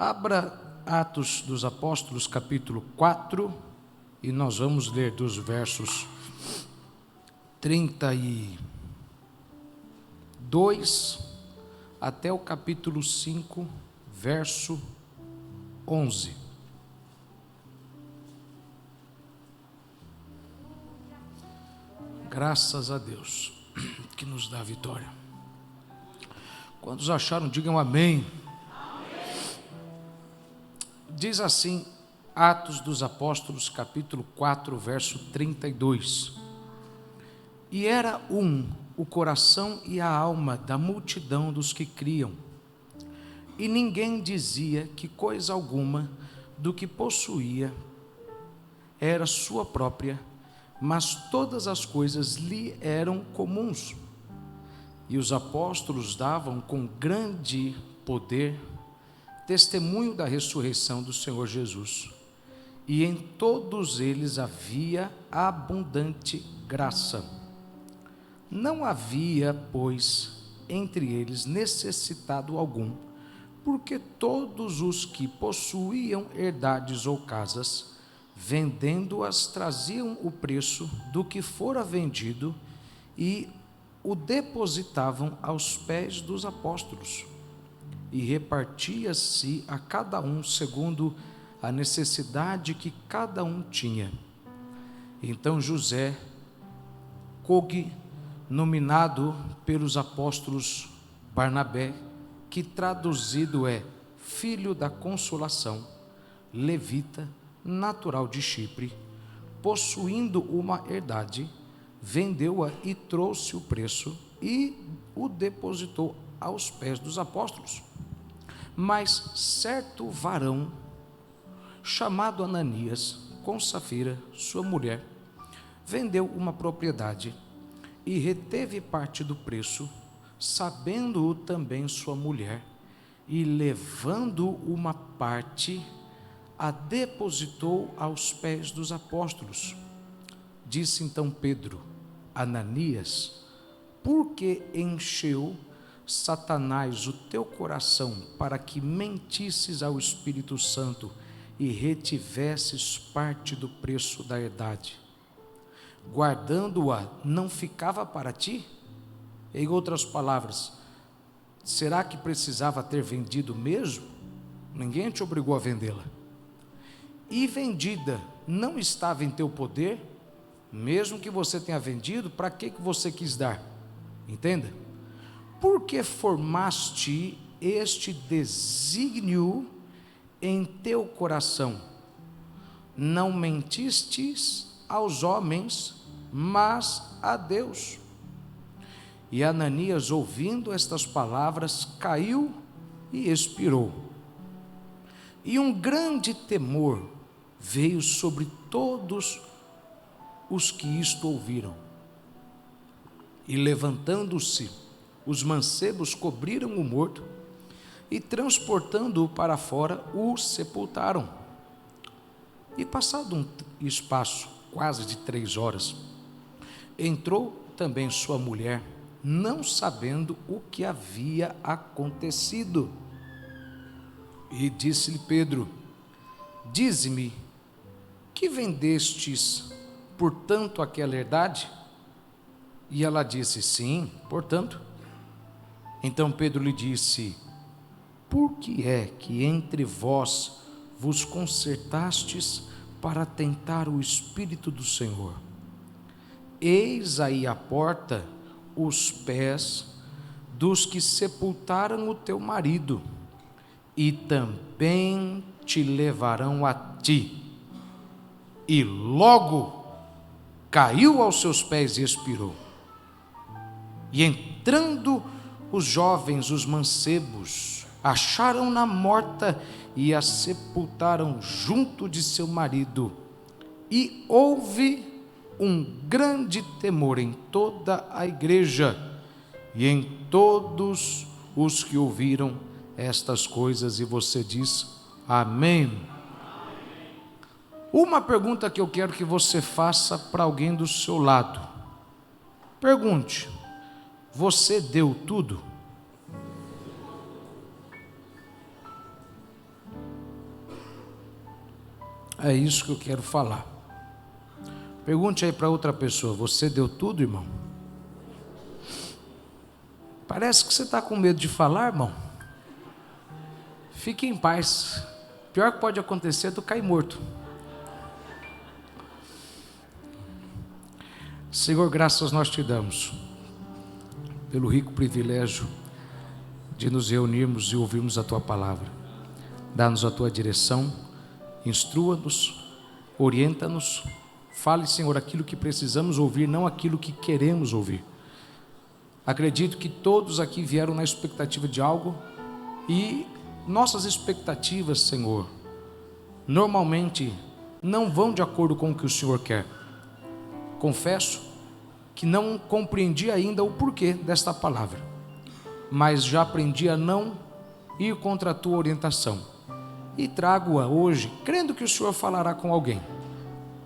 Abra Atos dos Apóstolos, capítulo 4, e nós vamos ler dos versos 32 até o capítulo 5, verso 11. Graças a Deus que nos dá a vitória. Quantos acharam, digam amém. Diz assim, Atos dos Apóstolos, capítulo 4, verso 32. E era o coração e a alma da multidão dos que criam, e ninguém dizia que coisa alguma do que possuía era sua própria, mas todas as coisas lhe eram comuns. E os apóstolos davam com grande poder testemunho da ressurreição do Senhor Jesus, e em todos eles havia abundante graça. Não havia, pois, entre eles necessitado algum, porque todos os que possuíam herdades ou casas, vendendo-as, traziam o preço do que fora vendido e o depositavam aos pés dos apóstolos. E repartia-se a cada um segundo a necessidade que cada um tinha. Então José, cognominado pelos apóstolos Barnabé, que traduzido é Filho da Consolação, levita, natural de Chipre, possuindo uma herdade, vendeu-a e trouxe o preço e o depositou aos pés dos apóstolos. Mas certo varão, chamado Ananias, com Safira, sua mulher, vendeu uma propriedade e reteve parte do preço, sabendo-o também sua mulher, e levando uma parte, a depositou aos pés dos apóstolos. Disse então Pedro: Ananias, por que encheu Satanás o teu coração para que mentisses ao Espírito Santo e retivesses parte do preço da herdade? Guardando-a, não ficava para ti? Em outras palavras, será que precisava ter vendido mesmo? Ninguém te obrigou a vendê-la. E vendida, não estava em teu poder? Mesmo que você tenha vendido, para que você quis dar? Entenda? Porque formaste este desígnio em teu coração? Não mentistes aos homens, mas a Deus. E Ananias, ouvindo estas palavras, caiu e expirou. E um grande temor veio sobre todos os que isto ouviram. E levantando-se, os mancebos cobriram o morto e, transportando-o para fora, o sepultaram. E passado um espaço quase de 3 horas, entrou também sua mulher, não sabendo o que havia acontecido. E disse-lhe Pedro: dize-me, que vendestes, portanto, aquela herdade? E ela disse: sim, portanto. Então Pedro lhe disse: por que é que entre vós vos concertastes para tentar o Espírito do Senhor? Eis aí à porta os pés dos que sepultaram o teu marido, e também te levarão a ti. E logo caiu aos seus pés e expirou. E entrando os jovens, os mancebos, acharam-na morta e a sepultaram junto de seu marido. E houve um grande temor em toda a igreja e em todos os que ouviram estas coisas. E você diz amém. Uma pergunta que eu quero que você faça para alguém do seu lado. Pergunte: você deu tudo? É isso que eu quero falar. Pergunte aí para outra pessoa: você deu tudo, irmão? Parece que você está com medo de falar, irmão. Fique em paz. O pior que pode acontecer é tu cair morto. Senhor, graças nós te damos pelo rico privilégio de nos reunirmos e ouvirmos a tua palavra. Dá-nos a tua direção, instrua-nos, orienta-nos. Fale, Senhor, aquilo que precisamos ouvir, não aquilo que queremos ouvir. Acredito que todos aqui vieram na expectativa de algo, e nossas expectativas, Senhor, normalmente não vão de acordo com o que o Senhor quer. Confesso que não compreendi ainda o porquê desta palavra, mas já aprendi a não ir contra a tua orientação, e trago-a hoje, crendo que o Senhor falará com alguém.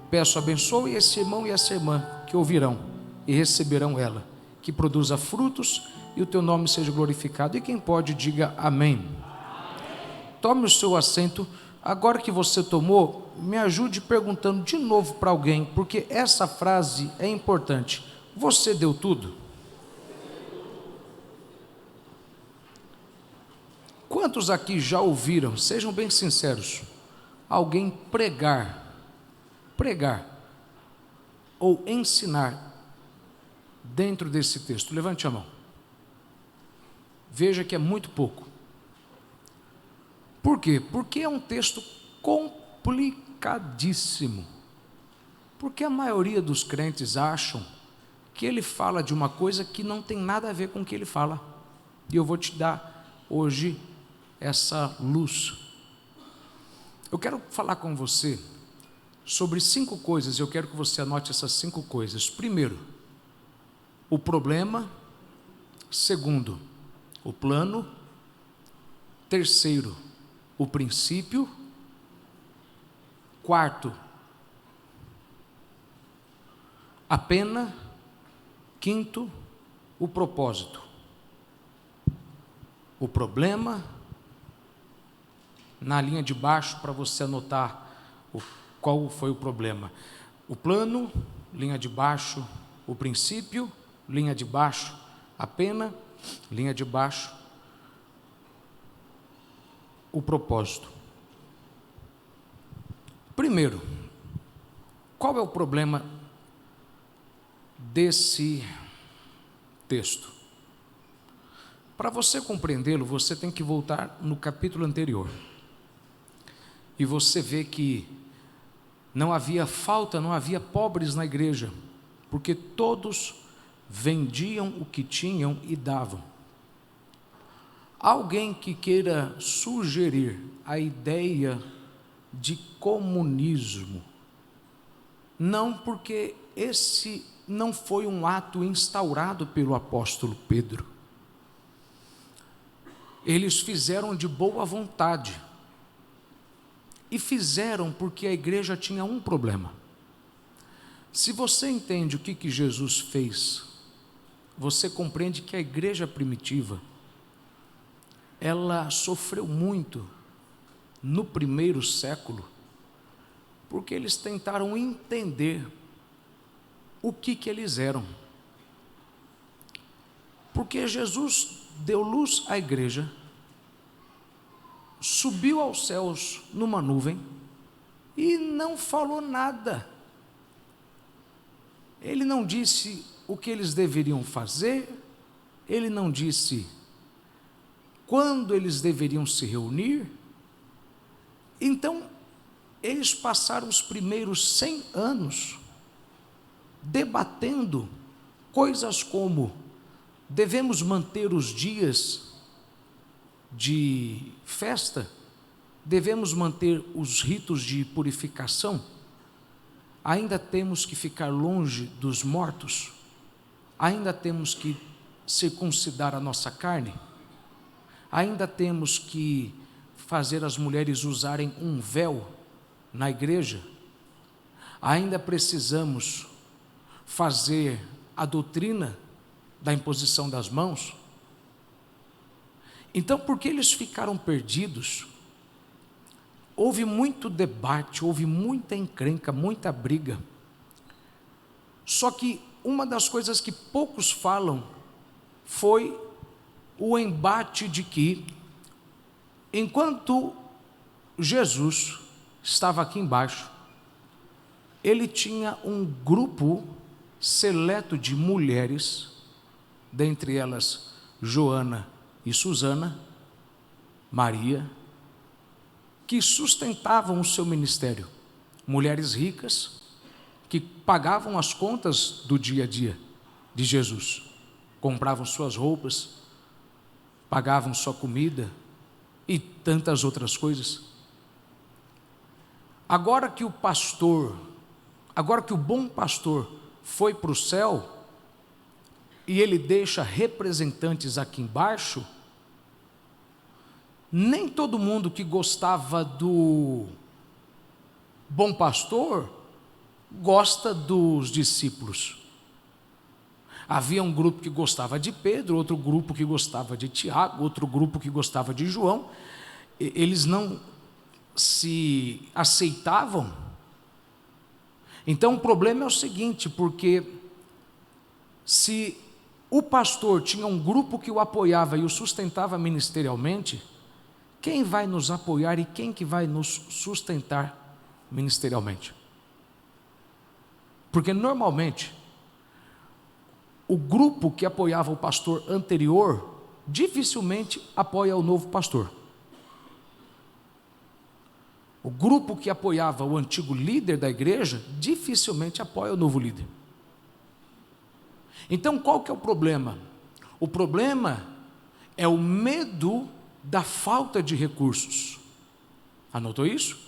Peço, abençoe esse irmão e essa irmã que ouvirão e receberão ela, que produza frutos e o teu nome seja glorificado. E quem pode, diga amém. Tome o seu assento. Agora que você tomou, me ajude perguntando de novo para alguém, porque essa frase é importante. Você deu tudo? Quantos aqui já ouviram, sejam bem sinceros, alguém pregar ou ensinar dentro desse texto? Levante a mão. Veja que é muito pouco. Por quê? Porque é um texto complicadíssimo. Porque a maioria dos crentes acham que ele fala de uma coisa que não tem nada a ver com o que ele fala. E eu vou te dar hoje essa luz. Eu quero falar com você sobre 5 coisas. Eu quero que você anote essas 5 coisas. Primeiro, o problema. Segundo, o plano. Terceiro, o princípio. Quarto, a pena. Quinto, o propósito. O problema, na linha de baixo, para você anotar qual foi o problema. O plano, linha de baixo, o princípio, linha de baixo, a pena, linha de baixo, o propósito. Primeiro, qual é o problema desse texto? Para você compreendê-lo, você tem que voltar no capítulo anterior. E você vê que não havia falta, não havia pobres na igreja, porque todos vendiam o que tinham e davam. Alguém que queira sugerir a ideia de comunismo, não, porque esse não foi um ato instaurado pelo apóstolo Pedro. Eles fizeram de boa vontade, e fizeram porque a igreja tinha um problema. Se você entende o que Jesus fez, você compreende que a igreja primitiva, ela sofreu muito no primeiro século, porque eles tentaram entender o que eles eram. Porque Jesus deu luz à igreja, subiu aos céus numa nuvem e não falou nada. Ele não disse o que eles deveriam fazer, ele não disse quando eles deveriam se reunir. Então, eles passaram os primeiros 100 anos debatendo coisas como: devemos manter os dias de festa? Devemos manter os ritos de purificação? Ainda temos que ficar longe dos mortos? Ainda temos que circuncidar a nossa carne? Ainda temos que fazer as mulheres usarem um véu na igreja? Ainda precisamos fazer a doutrina da imposição das mãos? Então, porque eles ficaram perdidos, houve muito debate, houve muita encrenca, muita briga. Só que uma das coisas que poucos falam foi o embate de que, enquanto Jesus estava aqui embaixo, ele tinha um grupo seleto de mulheres, dentre elas Joana e Susana, Maria, que sustentavam o seu ministério. Mulheres ricas que pagavam as contas do dia a dia de Jesus, compravam suas roupas, pagavam sua comida e tantas outras coisas. Agora que o bom pastor foi para o céu e ele deixa representantes aqui embaixo, nem todo mundo que gostava do bom pastor gosta dos discípulos. Havia um grupo que gostava de Pedro, outro grupo que gostava de Tiago, outro grupo que gostava de João. Eles não se aceitavam. Então o problema é o seguinte, porque se o pastor tinha um grupo que o apoiava e o sustentava ministerialmente, quem vai nos apoiar e quem que vai nos sustentar ministerialmente? Porque normalmente o grupo que apoiava o pastor anterior dificilmente apoia o novo pastor. O grupo que apoiava o antigo líder da igreja dificilmente apoia o novo líder. Então qual que é o problema? O problema é o medo da falta de recursos. Anotou isso?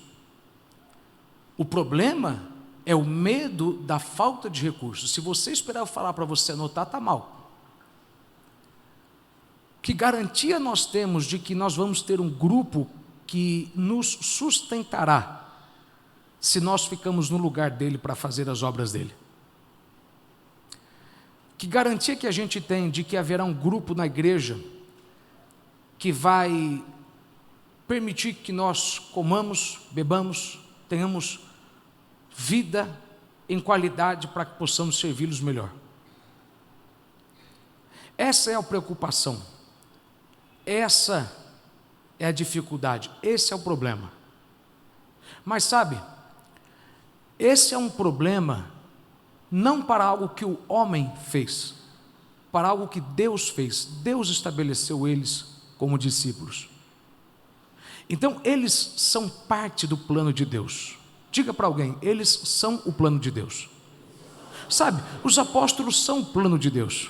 O problema é o medo da falta de recursos. Se você esperar eu falar para você anotar, está mal. Que garantia nós temos de que nós vamos ter um grupo que nos sustentará se nós ficamos no lugar dele para fazer as obras dele? Que garantia que a gente tem de que haverá um grupo na igreja que vai permitir que nós comamos, bebamos, tenhamos vida em qualidade para que possamos servi-los melhor? Essa é a preocupação, essa é a dificuldade, esse é o problema. Mas sabe, esse é um problema não para algo que o homem fez, para algo que Deus fez. Deus estabeleceu eles como discípulos. Então eles são parte do plano de Deus. Diga para alguém, eles são o plano de Deus. Sabe, os apóstolos são o plano de Deus.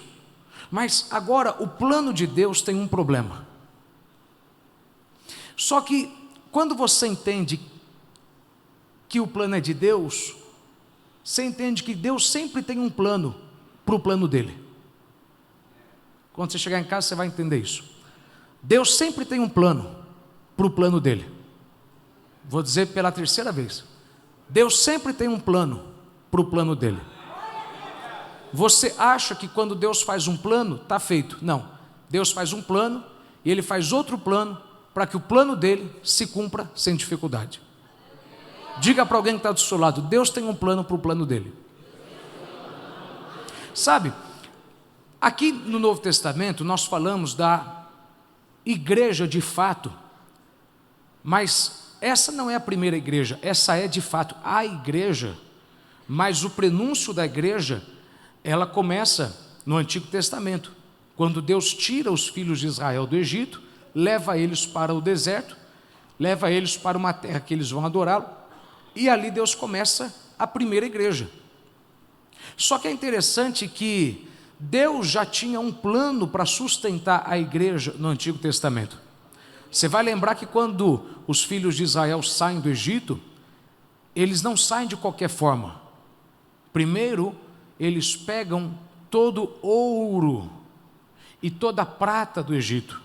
Mas agora o plano de Deus tem um problema. Só que quando você entende que o plano é de Deus, você entende que Deus sempre tem um plano para o plano dele. Quando você chegar em casa você vai entender isso. Deus sempre tem um plano para o plano dele. Vou dizer pela terceira vez. Deus sempre tem um plano para o plano dele. Você acha que quando Deus faz um plano, está feito. Não, Deus faz um plano e Ele faz outro plano para que o plano dele se cumpra sem dificuldade. Diga para alguém que está do seu lado, Deus tem um plano para o plano dele. Sabe, aqui no Novo Testamento nós falamos da igreja de fato, mas essa não é a primeira igreja, essa é de fato a igreja, mas o prenúncio da igreja, ela começa no Antigo Testamento, quando Deus tira os filhos de Israel do Egito, leva eles para o deserto, leva eles para uma terra que eles vão adorá-lo, e ali Deus começa a primeira igreja. Só que é interessante que Deus já tinha um plano para sustentar a igreja no Antigo Testamento. Você vai lembrar que quando os filhos de Israel saem do Egito, eles não saem de qualquer forma. Primeiro, eles pegam todo ouro e toda a prata do Egito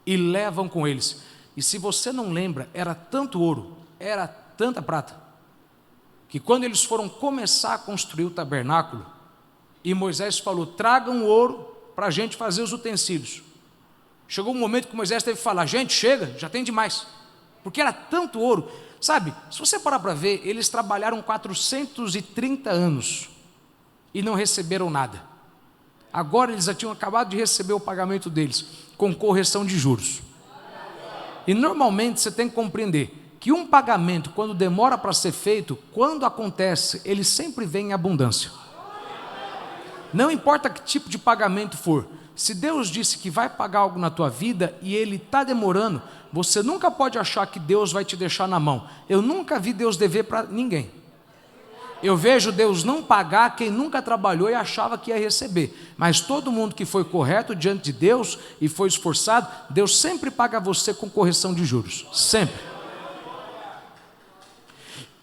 e levam com eles. E se você não lembra, era tanto ouro, era tanta prata, que quando eles foram começar a construir o tabernáculo, e Moisés falou, tragam o ouro para a gente fazer os utensílios. Chegou um momento que Moisés teve que falar, gente, chega, já tem demais. porque era tanto ouro. Sabe, se você parar para ver, eles trabalharam 430 anos e não receberam nada. Agora eles já tinham acabado de receber o pagamento deles, com correção de juros. E normalmente você tem que compreender que um pagamento, quando demora para ser feito, quando acontece, ele sempre vem em abundância. Não importa que tipo de pagamento for, se Deus disse que vai pagar algo na tua vida e Ele está demorando, você nunca pode achar que Deus vai te deixar na mão. Eu nunca vi Deus dever para ninguém. Eu vejo Deus não pagar quem nunca trabalhou e achava que ia receber. Mas todo mundo que foi correto diante de Deus e foi esforçado, Deus sempre paga você com correção de juros. Sempre.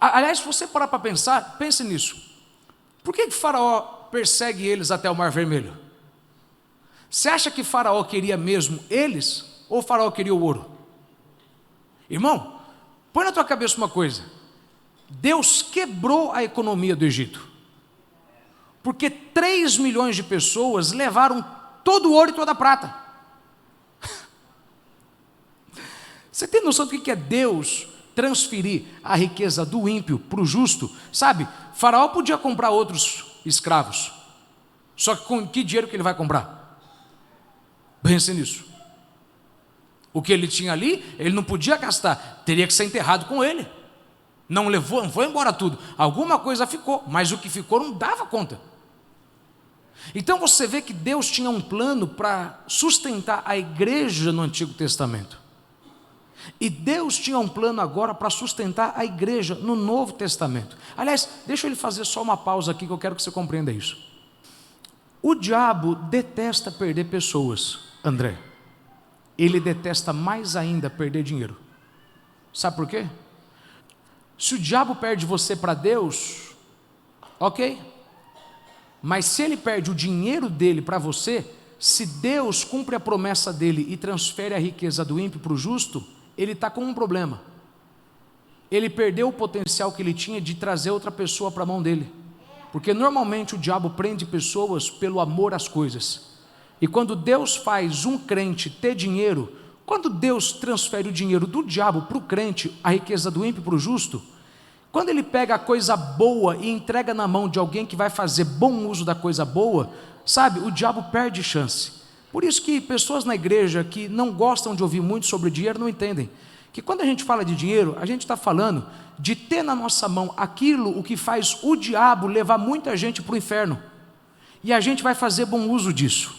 Aliás, se você parar para pensar, pense nisso. Por que Faraó persegue eles até o Mar Vermelho? Você acha que Faraó queria mesmo eles ou Faraó queria o ouro? Irmão, põe na tua cabeça uma coisa. Deus quebrou a economia do Egito. Porque 3 milhões de pessoas levaram todo o ouro e toda a prata. Você tem noção do que é Deus transferir a riqueza do ímpio para o justo? Sabe, Faraó podia comprar outros escravos, só que com que dinheiro que ele vai comprar? Pense nisso. O que ele tinha ali, ele não podia gastar, teria que ser enterrado com ele. Não levou, não foi embora tudo, alguma coisa ficou, mas o que ficou não dava conta. Então você vê que Deus tinha um plano para sustentar a igreja no Antigo Testamento. E Deus tinha um plano agora para sustentar a igreja no Novo Testamento. Aliás, deixa ele fazer só uma pausa aqui que eu quero que você compreenda isso. O diabo detesta perder pessoas, André. Ele detesta mais ainda perder dinheiro. Sabe por quê? Se o diabo perde você para Deus, ok. Mas se ele perde o dinheiro dele para você, se Deus cumpre a promessa dele e transfere a riqueza do ímpio para o justo, ele está com um problema. Ele perdeu o potencial que ele tinha de trazer outra pessoa para a mão dele. Porque normalmente o diabo prende pessoas pelo amor às coisas. E quando Deus faz um crente ter dinheiro, quando Deus transfere o dinheiro do diabo para o crente, a riqueza do ímpio para o justo, quando ele pega a coisa boa e entrega na mão de alguém que vai fazer bom uso da coisa boa, sabe, o diabo perde chance. Por isso que pessoas na igreja que não gostam de ouvir muito sobre dinheiro não entendem que quando a gente fala de dinheiro, a gente está falando de ter na nossa mão aquilo o que faz o diabo levar muita gente para o inferno, e a gente vai fazer bom uso disso,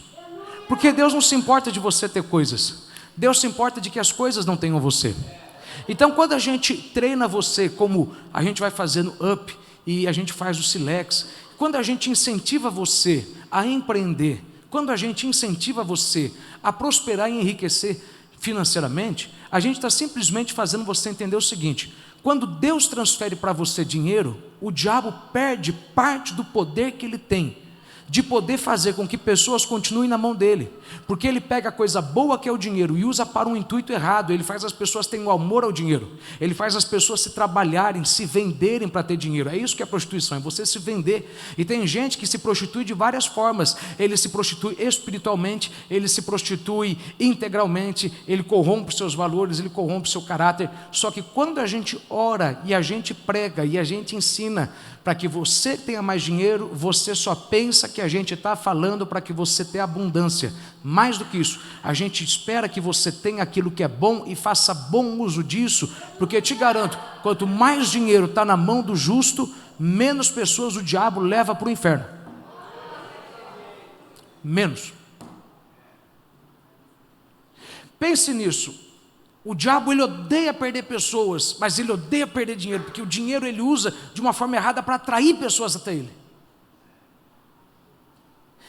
porque Deus não se importa de você ter coisas, Deus se importa de que as coisas não tenham você. Então quando a gente treina você, como a gente vai fazendo up, e a gente faz o Silex, quando a gente incentiva você a empreender, quando a gente incentiva você a prosperar e enriquecer financeiramente, a gente está simplesmente fazendo você entender o seguinte: quando Deus transfere para você dinheiro, o diabo perde parte do poder que ele tem de poder fazer com que pessoas continuem na mão dele, porque ele pega a coisa boa que é o dinheiro e usa para um intuito errado. Ele faz as pessoas terem o amor ao dinheiro, ele faz as pessoas se trabalharem, se venderem para ter dinheiro. É isso que é prostituição, é você se vender. E tem gente que se prostitui de várias formas. Ele se prostitui espiritualmente, ele se prostitui integralmente, ele corrompe seus valores, ele corrompe seu caráter. Só que quando a gente ora e a gente prega e a gente ensina para que você tenha mais dinheiro, você só pensa que a gente está falando para que você tenha abundância. Mais do que isso, a gente espera que você tenha aquilo que é bom e faça bom uso disso, porque te garanto, quanto mais dinheiro está na mão do justo, menos pessoas o diabo leva para o inferno. Menos. Pense nisso. O diabo, ele odeia perder pessoas, mas ele odeia perder dinheiro, porque o dinheiro ele usa de uma forma errada para atrair pessoas até ele.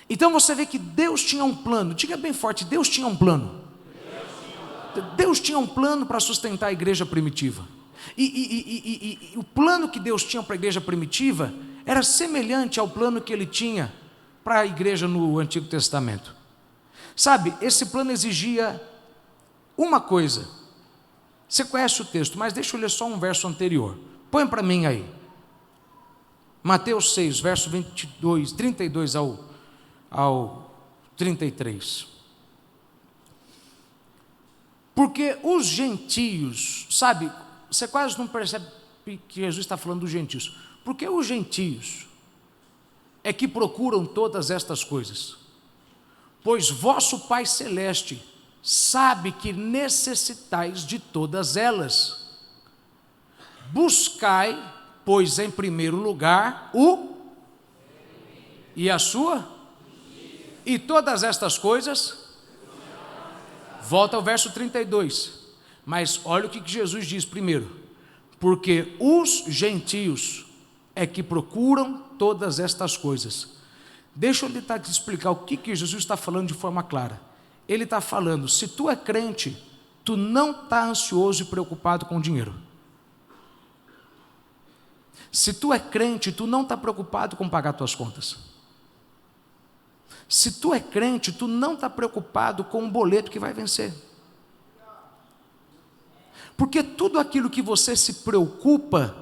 Então você vê que Deus tinha um plano. Diga bem forte: Deus tinha um plano. Deus tinha um plano para sustentar a igreja primitiva. E o plano que Deus tinha para a igreja primitiva era semelhante ao plano que ele tinha para a igreja no Antigo Testamento. Sabe, esse plano exigia uma coisa. Você conhece o texto, mas deixa eu ler só um verso anterior. Põe para mim aí. Mateus 6, verso 32 ao 33. Porque os gentios, sabe, você quase não percebe que Jesus está falando dos gentios. Porque os gentios é que procuram todas estas coisas. Pois vosso Pai Celeste sabe que necessitais de todas elas. Buscai, pois, em primeiro lugar, e a sua, e todas estas coisas. Volta ao verso 32. Mas olha o que Jesus diz primeiro. Porque os gentios é que procuram todas estas coisas. Deixa eu tentar te explicar o que Jesus está falando de forma clara. Ele está falando, se tu é crente, tu não está ansioso e preocupado com dinheiro. Se tu é crente, tu não está preocupado com pagar tuas contas. Se tu é crente, tu não está preocupado com um boleto que vai vencer. Porque tudo aquilo que você se preocupa,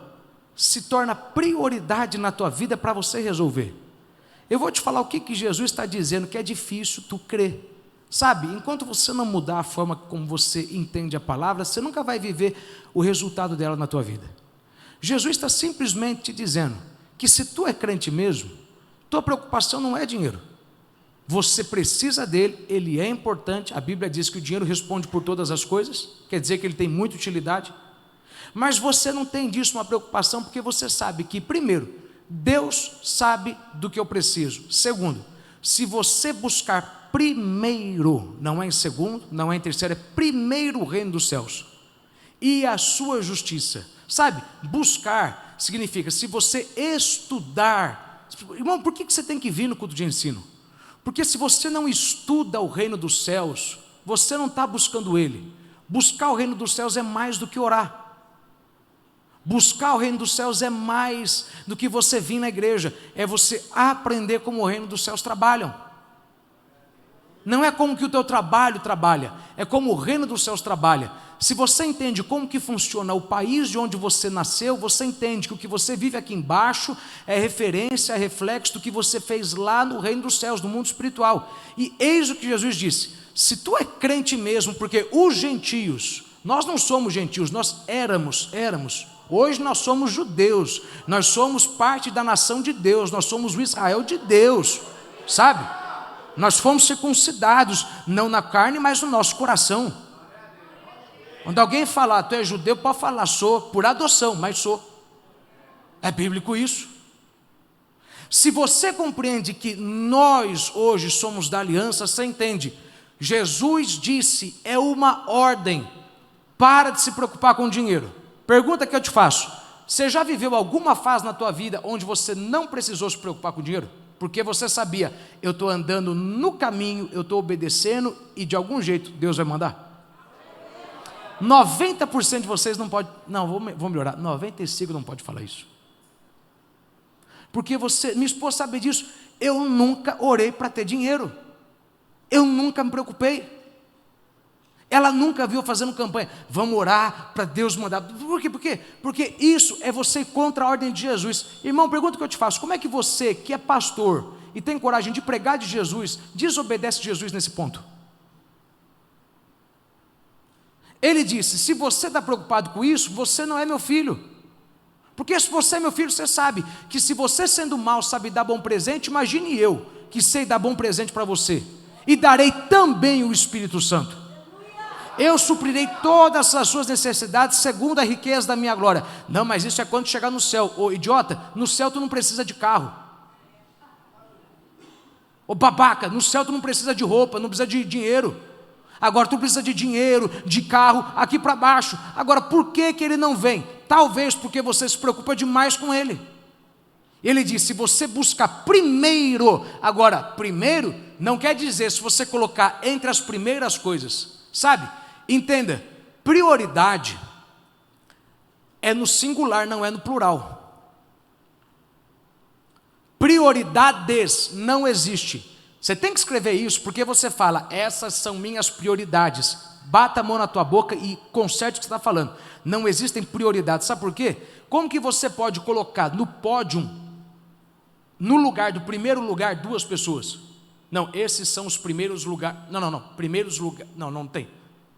se torna prioridade na tua vida para você resolver. Eu vou te falar o que Jesus está dizendo, que é difícil tu crer. Sabe, enquanto você não mudar a forma como você entende a palavra, você nunca vai viver o resultado dela na tua vida. Jesus está simplesmente te dizendo que se tu é crente mesmo, tua preocupação não é dinheiro. Você precisa dele, ele é importante, a Bíblia diz que o dinheiro responde por todas as coisas, quer dizer que ele tem muita utilidade, mas você não tem disso uma preocupação, porque você sabe que, primeiro, Deus sabe do que eu preciso. Segundo, se você buscar primeiro, não é em segundo, não é em terceiro, é primeiro o reino dos céus e a sua justiça. Sabe, buscar significa, se você estudar, irmão, por que você tem que vir no culto de ensino? Porque se você não estuda o reino dos céus, você não está buscando ele. Buscar o reino dos céus é mais do que orar. Buscar o reino dos céus é mais do que você vir na igreja, é você aprender como o reino dos céus trabalham. Não é como que o teu trabalho trabalha, é como o reino dos céus trabalha. Se você entende como que funciona o país de onde você nasceu, você entende que o que você vive aqui embaixo é referência, é reflexo do que você fez lá no reino dos céus, no mundo espiritual. E eis o que Jesus disse, se tu é crente mesmo, porque os gentios, nós não somos gentios, nós éramos, hoje nós somos judeus, nós somos parte da nação de Deus, nós somos o Israel de Deus, sabe? Nós fomos circuncidados, não na carne, mas no nosso coração. Quando alguém falar, tu é judeu, pode falar, sou, por adoção, mas sou. É bíblico isso. Se você compreende que nós hoje somos da aliança, você entende. Jesus disse, é uma ordem, para de se preocupar com dinheiro. Pergunta que eu te faço, você já viveu alguma fase na tua vida onde você não precisou se preocupar com dinheiro? Porque você sabia, eu estou andando no caminho, eu estou obedecendo e de algum jeito Deus vai mandar? 90% de vocês não pode, não, vou melhorar, 95% não pode falar isso. Porque minha esposa sabe disso, eu nunca orei para ter dinheiro, eu nunca me preocupei. Ela nunca viu fazendo campanha, vamos orar para Deus mandar. Por quê? Porque isso é você ir contra a ordem de Jesus. Irmão, pergunta que eu te faço, como é que você, que é pastor e tem coragem de pregar de Jesus, desobedece Jesus nesse ponto? Ele disse, se você está preocupado com isso, você não é meu filho. Porque se você é meu filho, você sabe que se você sendo mau sabe dar bom presente, imagine eu, que sei dar bom presente para você, e darei também o Espírito Santo. Eu suprirei todas as suas necessidades segundo a riqueza da minha glória. Não, mas isso é quando chegar no céu. Ô idiota, no céu tu não precisa de carro. Ô babaca, no céu tu não precisa de roupa, não precisa de dinheiro. Agora tu precisa de dinheiro, de carro, aqui para baixo. Agora por que ele não vem? Talvez porque você se preocupa demais com ele. Ele disse, se você buscar primeiro, agora primeiro não quer dizer se você colocar entre as primeiras coisas, sabe? Entenda, prioridade é no singular, não é no plural. Prioridades não existe. Você tem que escrever isso, porque você fala, essas são minhas prioridades. Bata a mão na tua boca e conserte o que você está falando. Não existem prioridades, sabe por quê? Como que você pode colocar no pódio, no lugar do primeiro lugar, duas pessoas? Não, esses são os primeiros lugares. Não, primeiros lugares, não tem.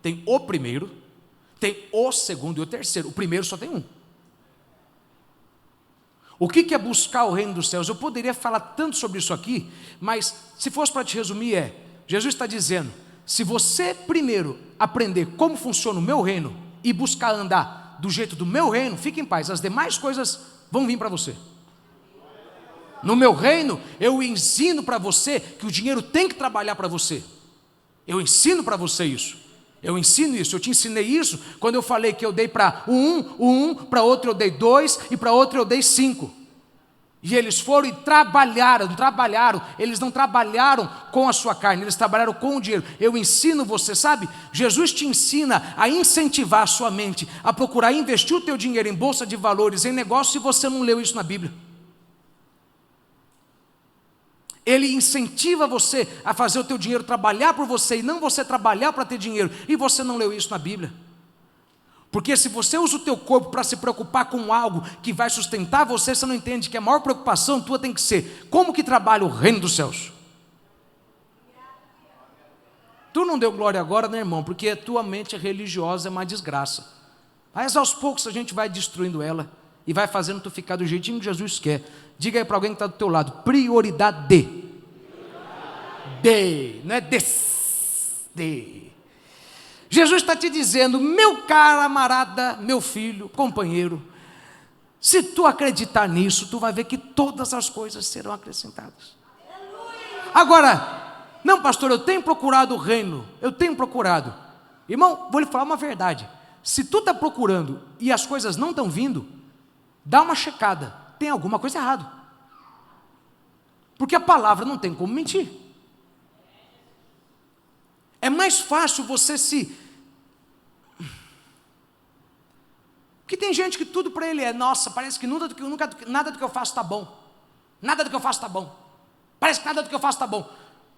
Tem o primeiro, tem o segundo e o terceiro. O primeiro só tem um. O que é buscar o reino dos céus? Eu poderia falar tanto sobre isso aqui, mas se fosse para te resumir Jesus está dizendo, se você primeiro aprender como funciona o meu reino e buscar andar do jeito do meu reino, fique em paz, as demais coisas vão vir para você. No meu reino, eu ensino para você que o dinheiro tem que trabalhar para você. Eu ensino para você isso. Eu ensino isso, eu te ensinei isso quando eu falei que eu dei para para outro eu dei 2 e para outro eu dei 5. E eles foram e trabalharam, eles não trabalharam com a sua carne, eles trabalharam com o dinheiro. Eu ensino você, sabe? Jesus te ensina a incentivar a sua mente, a procurar investir o teu dinheiro em bolsa de valores, em negócio, se você não leu isso na Bíblia. Ele incentiva você a fazer o teu dinheiro trabalhar por você e não você trabalhar para ter dinheiro. E você não leu isso na Bíblia. Porque se você usa o teu corpo para se preocupar com algo que vai sustentar você, você não entende que a maior preocupação tua tem que ser como que trabalha o reino dos céus. Tu não deu glória agora, né, irmão? Porque a tua mente religiosa é uma desgraça. Mas aos poucos a gente vai destruindo ela e vai fazendo tu ficar do jeitinho que Jesus quer. Diga aí para alguém que está do teu lado, prioridade. Não é de. Jesus está te dizendo, meu camarada, meu filho, companheiro, se tu acreditar nisso, tu vai ver que todas as coisas serão acrescentadas. Agora, não pastor, eu tenho procurado o reino, eu tenho procurado. Irmão, vou lhe falar uma verdade, se tu está procurando e as coisas não estão vindo, dá uma checada, tem alguma coisa errada. Porque a palavra não tem como mentir. É mais fácil você Porque tem gente que tudo para ele é, nossa, parece que nada do que eu faço está bom. Nada do que eu faço está bom. Parece que nada do que eu faço está bom.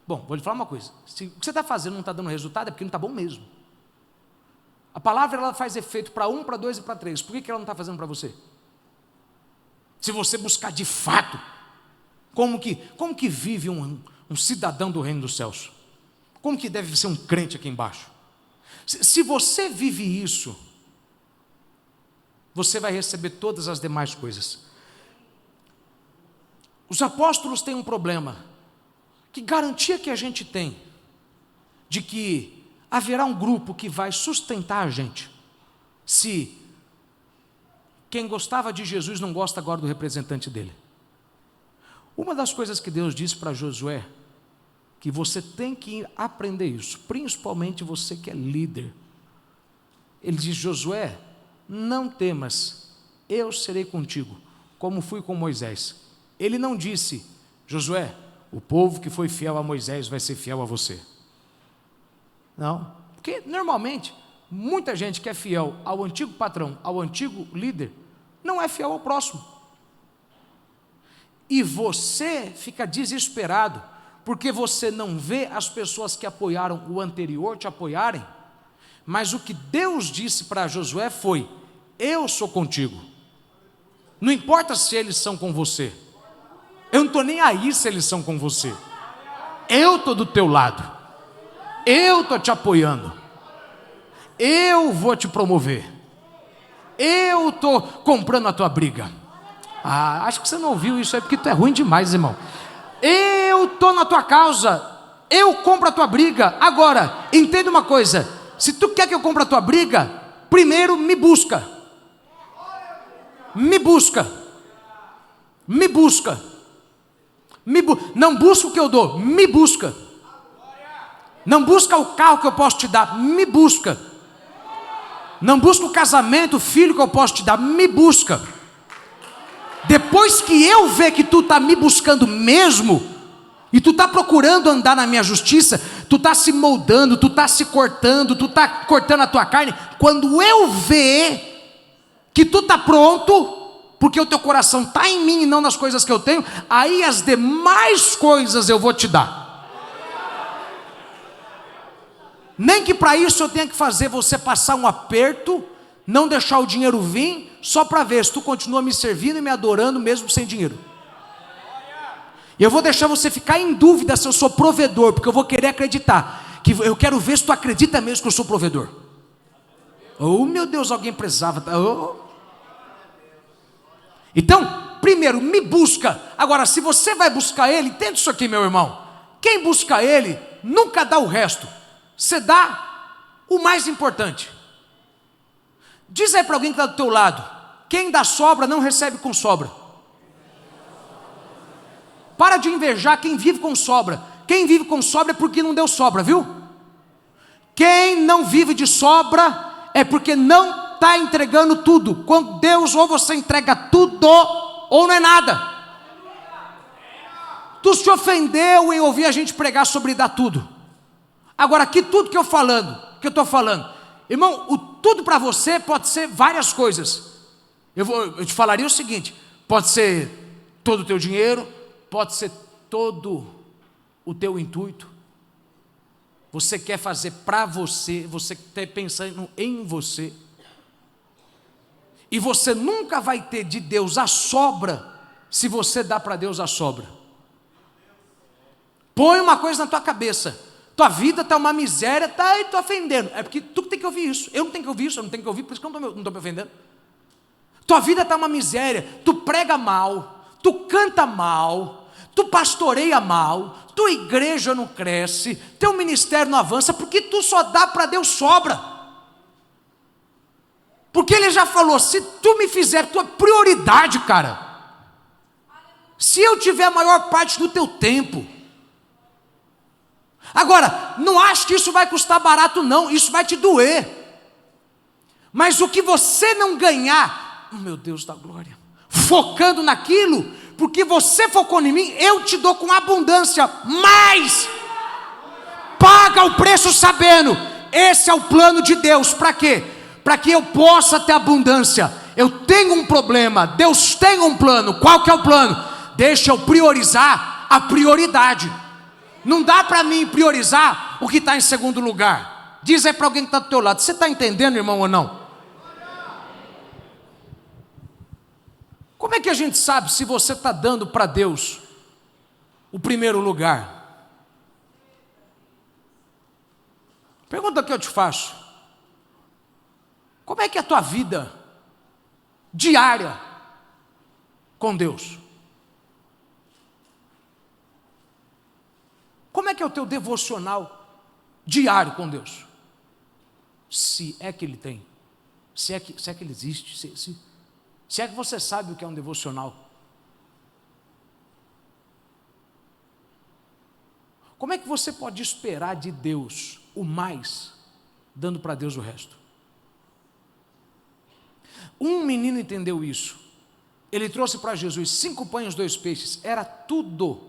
Bom, vou lhe falar uma coisa. Se o que você está fazendo não está dando resultado, é porque não está bom mesmo. A palavra ela faz efeito para 1, para 2 e para 3. Por que ela não está fazendo para você? Se você buscar de fato, como que vive um cidadão do reino dos céus? Como que deve ser um crente aqui embaixo? Se você vive isso, você vai receber todas as demais coisas. Os apóstolos têm um problema. Que garantia que a gente tem de que haverá um grupo que vai sustentar a gente, se quem gostava de Jesus não gosta agora do representante dele? Uma das coisas que Deus disse para Josué, que você tem que aprender isso, principalmente você que é líder. Ele diz, Josué, não temas, eu serei contigo, como fui com Moisés. Ele não disse, Josué, o povo que foi fiel a Moisés vai ser fiel a você. Não, porque normalmente, muita gente que é fiel ao antigo patrão, ao antigo líder, não é fiel ao próximo. E você fica desesperado, porque você não vê as pessoas que apoiaram o anterior te apoiarem, mas o que Deus disse para Josué foi, eu sou contigo, não importa se eles são com você, eu não estou nem aí se eles são com você, eu estou do teu lado, eu estou te apoiando, eu vou te promover, eu estou comprando a tua briga. Acho que você não ouviu isso aí, porque tu é ruim demais, irmão. Eu estou na tua causa, eu compro a tua briga. Agora, entenda uma coisa, se tu quer que eu compre a tua briga, primeiro me busca. Não busca o que eu dou, me busca. Não busca o carro que eu posso te dar, me busca. Não busca o casamento, o filho que eu posso te dar, me busca. Depois que eu ver que tu está me buscando mesmo, e tu está procurando andar na minha justiça, tu está se moldando, tu está se cortando, tu está cortando a tua carne, quando eu ver que tu está pronto, porque o teu coração está em mim e não nas coisas que eu tenho, aí as demais coisas eu vou te dar. Nem que para isso eu tenha que fazer você passar um aperto, não deixar o dinheiro vir, só para ver se tu continua me servindo e me adorando mesmo sem dinheiro. E eu vou deixar você ficar em dúvida se eu sou provedor, porque eu vou querer acreditar que eu quero ver se tu acredita mesmo que eu sou provedor. Oh, meu Deus, alguém precisava. Oh. Então, primeiro, me busca. Agora, se você vai buscar Ele, entenda isso aqui, meu irmão. Quem busca Ele, nunca dá o resto. Você dá o mais importante. Diz aí para alguém que está do teu lado: quem dá sobra, não recebe com sobra. Para de invejar quem vive com sobra. Quem vive com sobra é porque não deu sobra, viu? Quem não vive de sobra é porque não está entregando tudo. Quando Deus, ou você entrega tudo, ou não é nada. Tu se ofendeu em ouvir a gente pregar sobre dar tudo. Agora, aqui tudo que eu estou falando, irmão, o tudo para você pode ser várias coisas. Eu te falaria o seguinte: pode ser todo o teu dinheiro, pode ser todo o teu intuito. Você quer fazer para você, você está pensando em você. E você nunca vai ter de Deus a sobra, se você dá para Deus a sobra. Põe uma coisa na tua cabeça: tua vida está uma miséria, está te ofendendo. É porque tu tem que ouvir isso. Eu não tenho que ouvir isso, eu não tenho que ouvir, por isso que eu não estou me ofendendo. Tua vida está uma miséria, tu prega mal, tu canta mal, tu pastoreia mal, tua igreja não cresce, teu ministério não avança, porque tu só dá para Deus sobra. Porque Ele já falou: se tu me fizer tua prioridade, cara, se eu tiver a maior parte do teu tempo. Agora, não acho que isso vai custar barato não, isso vai te doer. Mas o que você não ganhar, meu Deus da glória, focando naquilo, porque você focou em mim, eu te dou com abundância, mas paga o preço sabendo, esse é o plano de Deus. Para quê? Para que eu possa ter abundância. Eu tenho um problema, Deus tem um plano. Qual que é o plano? Deixa eu priorizar a prioridade. Não dá para mim priorizar o que está em segundo lugar. Diz aí para alguém que está do teu lado: você está entendendo, irmão, ou não? Como é que a gente sabe se você está dando para Deus o primeiro lugar? Pergunta que eu te faço: como é que é a tua vida diária com Deus? Como é que é o teu devocional diário com Deus? Se é que Ele tem, se é que Ele existe, se é que você sabe o que é um devocional. Como é que você pode esperar de Deus o mais, dando para Deus o resto? Um menino entendeu isso. Ele trouxe para Jesus 5 pães e 2 peixes. Era tudo.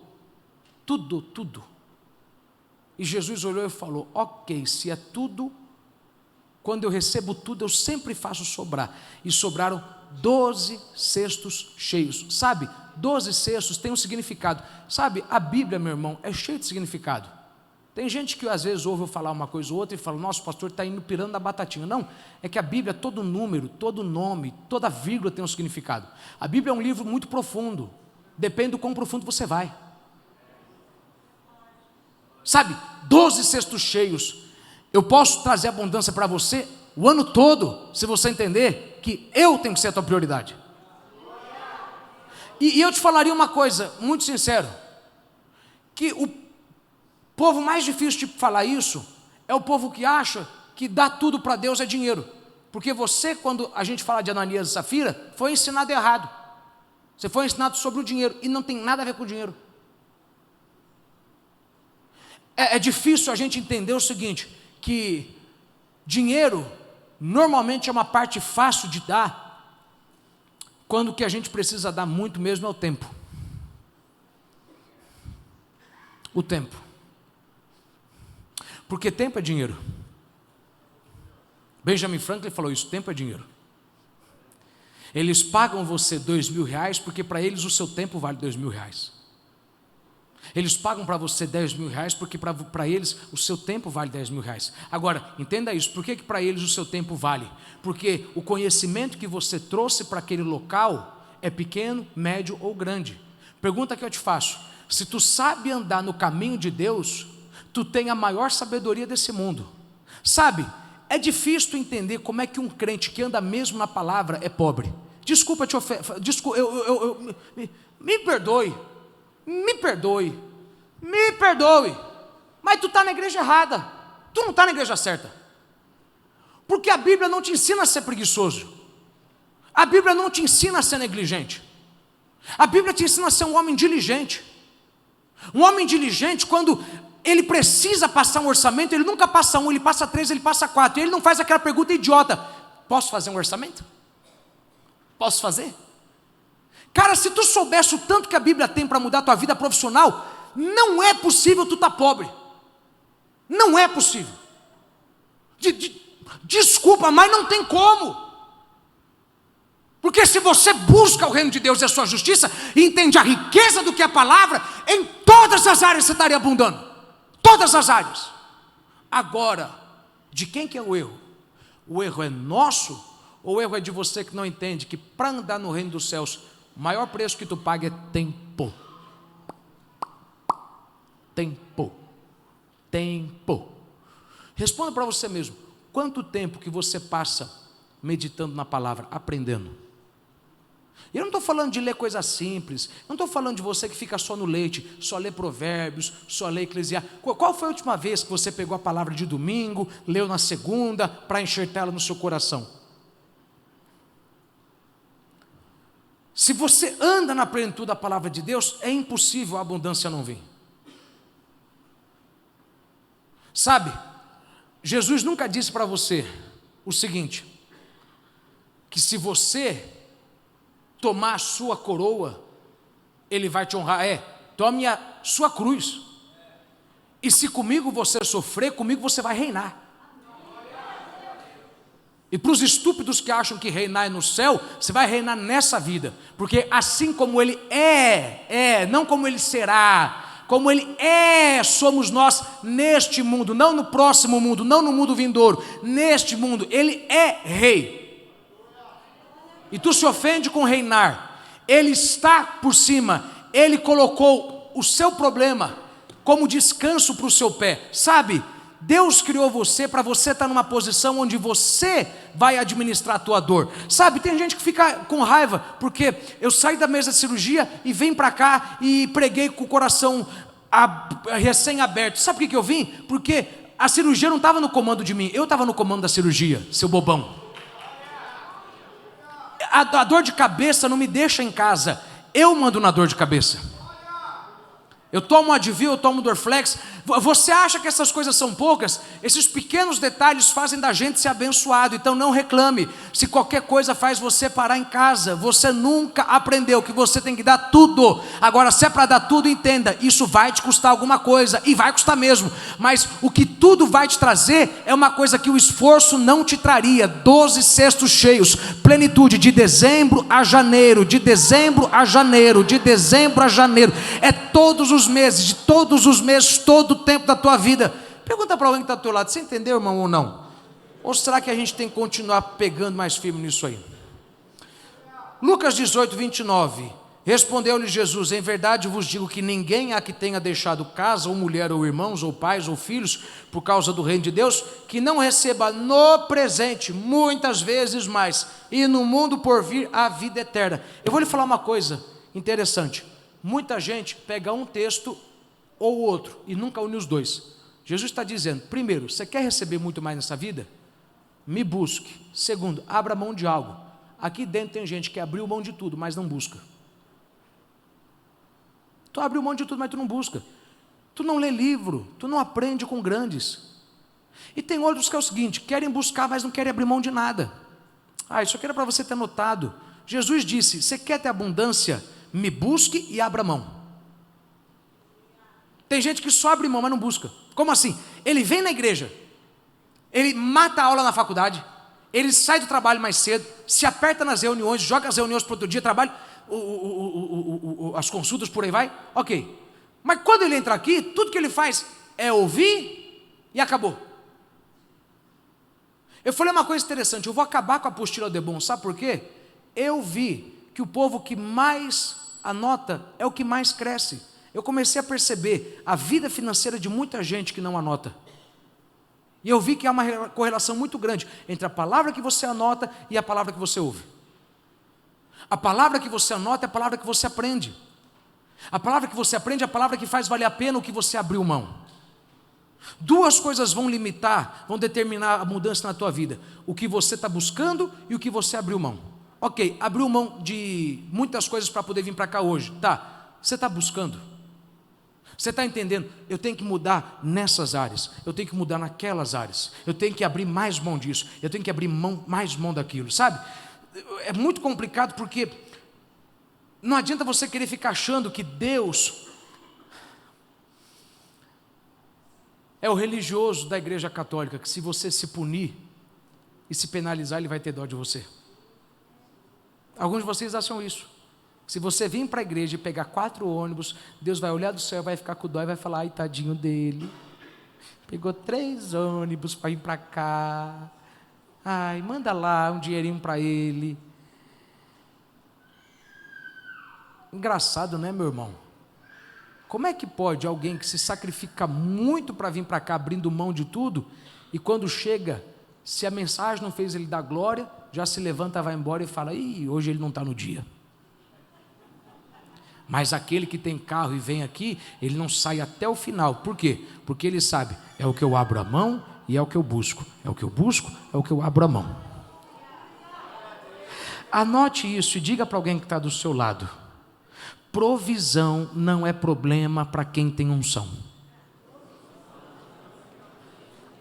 E Jesus olhou e falou: ok, se é tudo, quando eu recebo tudo, eu sempre faço sobrar. E sobraram 12 cestos cheios. Sabe, 12 cestos tem um significado. Sabe, a Bíblia, meu irmão, é cheia de significado. Tem gente que às vezes ouve eu falar uma coisa ou outra e fala: nossa, o pastor está indo pirando da batatinha. Não, é que a Bíblia, todo número, todo nome, toda vírgula tem um significado. A Bíblia é um livro muito profundo. Depende do quão profundo você vai. Sabe, 12 cestos cheios. Eu posso trazer abundância para você o ano todo, se você entender que eu tenho que ser a tua prioridade. E eu te falaria uma coisa, muito sincero, que o povo mais difícil de falar isso é o povo que acha que dar tudo para Deus é dinheiro. Porque você, quando a gente fala de Ananias e Safira, foi ensinado errado. Você foi ensinado sobre o dinheiro, e não tem nada a ver com o dinheiro. É difícil a gente entender o seguinte, que dinheiro normalmente é uma parte fácil de dar, quando o que a gente precisa dar muito mesmo é o tempo. O tempo. Porque tempo é dinheiro. Benjamin Franklin falou isso: tempo é dinheiro. Eles pagam você R$2.000 porque para eles o seu tempo vale R$2.000. Eles pagam para você R$10.000 porque para eles o seu tempo vale R$10.000. Agora, entenda isso: por que para eles o seu tempo vale? Porque o conhecimento que você trouxe para aquele local é pequeno, médio ou grande. Pergunta que eu te faço: se tu sabe andar no caminho de Deus, tu tem a maior sabedoria desse mundo. Sabe, é difícil tu entender como é que um crente que anda mesmo na palavra é pobre. Desculpa te ofender, me perdoe, mas tu está na igreja errada, tu não está na igreja certa, porque a Bíblia não te ensina a ser preguiçoso, a Bíblia não te ensina a ser negligente, a Bíblia te ensina a ser um homem diligente. Um homem diligente, quando ele precisa passar um orçamento, ele nunca passa um, ele passa 3, ele passa 4, e ele não faz aquela pergunta idiota: posso fazer um orçamento? Posso fazer? Cara, se tu soubesse o tanto que a Bíblia tem para mudar a tua vida profissional, não é possível tu estar pobre. Não é possível. Desculpa, mas não tem como. Porque se você busca o reino de Deus e a sua justiça, e entende a riqueza do que é a palavra, em todas as áreas você estaria abundando. Todas as áreas. Agora, de quem que é o erro? O erro é nosso, ou o erro é de você que não entende que para andar no reino dos céus, o maior preço que tu paga é tempo. Tempo. Tempo. Responda para você mesmo: quanto tempo que você passa meditando na palavra, aprendendo? Eu não estou falando de ler coisas simples, não estou falando de você que fica só no leite, só lê provérbios, só lê Eclesiastes. Qual foi a última vez que você pegou a palavra de domingo, leu na segunda, para enxertá-la no seu coração? Se você anda na plenitude da palavra de Deus, é impossível a abundância não vir. Sabe, Jesus nunca disse para você o seguinte: que se você tomar a sua coroa, Ele vai te honrar. Tome a sua cruz, e se comigo você sofrer, comigo você vai reinar. E para os estúpidos que acham que reinar é no céu, você vai reinar nessa vida, porque assim como Ele não como Ele será, como Ele somos nós neste mundo, não no próximo mundo, não no mundo vindouro, neste mundo, Ele é rei. E tu se ofende com reinar. Ele está por cima. Ele colocou o seu problema como descanso para o seu pé. Sabe, Deus criou você para você estar numa posição onde você vai administrar a tua dor. Sabe, tem gente que fica com raiva porque eu saí da mesa de cirurgia e vim para cá e preguei com o coração recém-aberto. Sabe por que eu vim? Porque a cirurgia não estava no comando de mim, eu estava no comando da cirurgia, seu bobão. A dor de cabeça não me deixa em casa, eu mando na dor de cabeça. Eu tomo Advil, eu tomo Dorflex. Você acha que essas coisas são poucas? Esses pequenos detalhes fazem da gente ser abençoado. Então não reclame se qualquer coisa faz você parar em casa. Você nunca aprendeu que você tem que dar tudo. Agora, se é para dar tudo, entenda, isso vai te custar alguma coisa, e vai custar mesmo. Mas o que tudo vai te trazer é uma coisa que o esforço não te traria. 12 cestos cheios, plenitude de dezembro a janeiro, de dezembro a janeiro, de dezembro a janeiro. É todos os meses, de todos os meses, todo o tempo da tua vida. Pergunta para alguém que está do teu lado: você entendeu, irmão, ou não? Ou será que a gente tem que continuar pegando mais firme nisso aí? Lucas 18, 29. Respondeu-lhe Jesus: em verdade vos digo que ninguém há que tenha deixado casa, ou mulher, ou irmãos, ou pais, ou filhos, por causa do reino de Deus, que não receba no presente muitas vezes mais, e no mundo por vir a vida eterna. Eu vou lhe falar uma coisa interessante. Muita gente pega um texto ou outro e nunca une os dois. Jesus está dizendo: primeiro, você quer receber muito mais nessa vida? Me busque. Segundo, abra mão de algo. Aqui dentro tem gente que abriu mão de tudo, mas não busca. Tu abriu mão de tudo, mas tu não busca. Tu não lê livro, tu não aprende com grandes. E tem outros que é o seguinte: querem buscar, mas não querem abrir mão de nada. Isso aqui era para você ter notado. Jesus disse: você quer ter abundância? Me busque e abra mão. Tem gente que só abre mão, mas não busca. Como assim? Ele vem na igreja, ele mata a aula na faculdade, ele sai do trabalho mais cedo, se aperta nas reuniões, joga as reuniões para outro dia, trabalha, as consultas por aí vai, ok. Mas quando ele entra aqui, tudo que ele faz é ouvir e acabou. Eu falei uma coisa interessante: eu vou acabar com a apostila de bom, sabe por quê? Eu vi que o povo que mais anota é o que mais cresce. eu comecei a perceber a vida financeira de muita gente que não anota. E eu vi que há uma correlação muito grande entre a palavra que você anota e a palavra que você ouve. A palavra que você anota é a palavra que você aprende. A palavra que você aprende é a palavra que faz valer a pena o que você abriu mão. Duas coisas vão limitar, vão determinar a mudança na tua vida: o que você está buscando e o que você abriu mão. Ok, abriu mão de muitas coisas para poder vir para cá hoje. Tá, você está buscando? Você está entendendo? Eu tenho que mudar nessas áreas, eu tenho que mudar naquelas áreas, eu tenho que abrir mais mão disso, eu tenho que abrir mais mão daquilo, sabe? É muito complicado, porque não adianta você querer ficar achando que Deus é o religioso da igreja católica, que se você se punir e se penalizar, ele vai ter dó de você. Alguns de vocês acham isso. Se você vir para a igreja e pegar 4 ônibus, Deus vai olhar do céu, vai ficar com dó e vai falar: ai, tadinho dele, pegou 3 ônibus para ir para cá, ai, manda lá um dinheirinho para ele. Engraçado, né, meu irmão? Como é que pode alguém que se sacrifica muito para vir para cá, abrindo mão de tudo, e quando chega, se a mensagem não fez ele dar glória, já se levanta, vai embora e fala: ih, hoje ele não está no dia. Mas aquele que tem carro e vem aqui, ele não sai até o final. Por quê? Porque ele sabe: é o que eu abro a mão e é o que eu busco. É o que eu busco, é o que eu abro a mão. Anote isso e diga para alguém que está do seu lado: provisão não é problema para quem tem unção.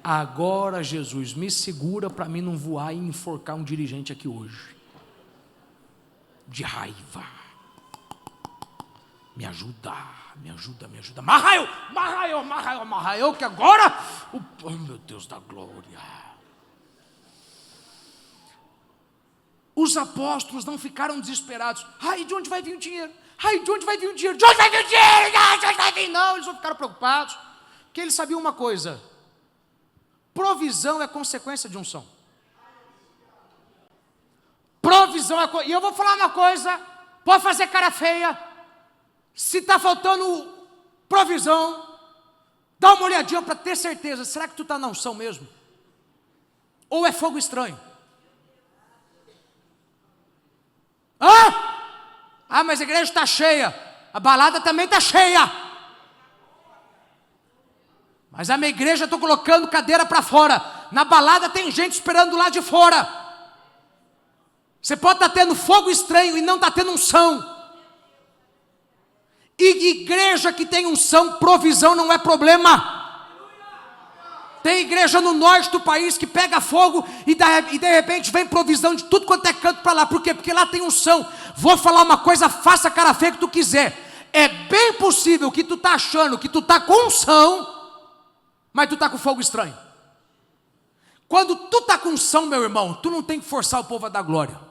Agora, Jesus, me segura para mim não voar e enforcar um dirigente aqui hoje. De raiva. Me ajuda, me ajuda, me ajuda. Marra eu, que agora, oh meu Deus da glória. Os apóstolos não ficaram desesperados. Ai, de onde vai vir o dinheiro? Ai, de onde vai vir o dinheiro? De onde vai vir o dinheiro? De onde vai vir? Não, eles não ficaram preocupados, porque eles sabiam uma coisa: provisão é consequência de unção. Provisão é e eu vou falar uma coisa, pode fazer cara feia. Se está faltando provisão, dá uma olhadinha para ter certeza: será que tu está na unção mesmo? Ou é fogo estranho? Mas a igreja está cheia, a balada também está cheia. Mas a minha igreja, estou colocando cadeira para fora, na balada tem gente esperando lá de fora. Você pode estar tendo fogo estranho e não está tendo unção. E igreja que tem unção, provisão não é problema. Tem igreja no norte do país que pega fogo e de repente vem provisão de tudo quanto é canto para lá. Por quê? Porque lá tem unção. Vou falar uma coisa, faça a cara feia que tu quiser. É bem possível que tu está achando que tu está com unção, mas tu está com fogo estranho. Quando tu está com unção, meu irmão, tu não tem que forçar o povo a dar glória.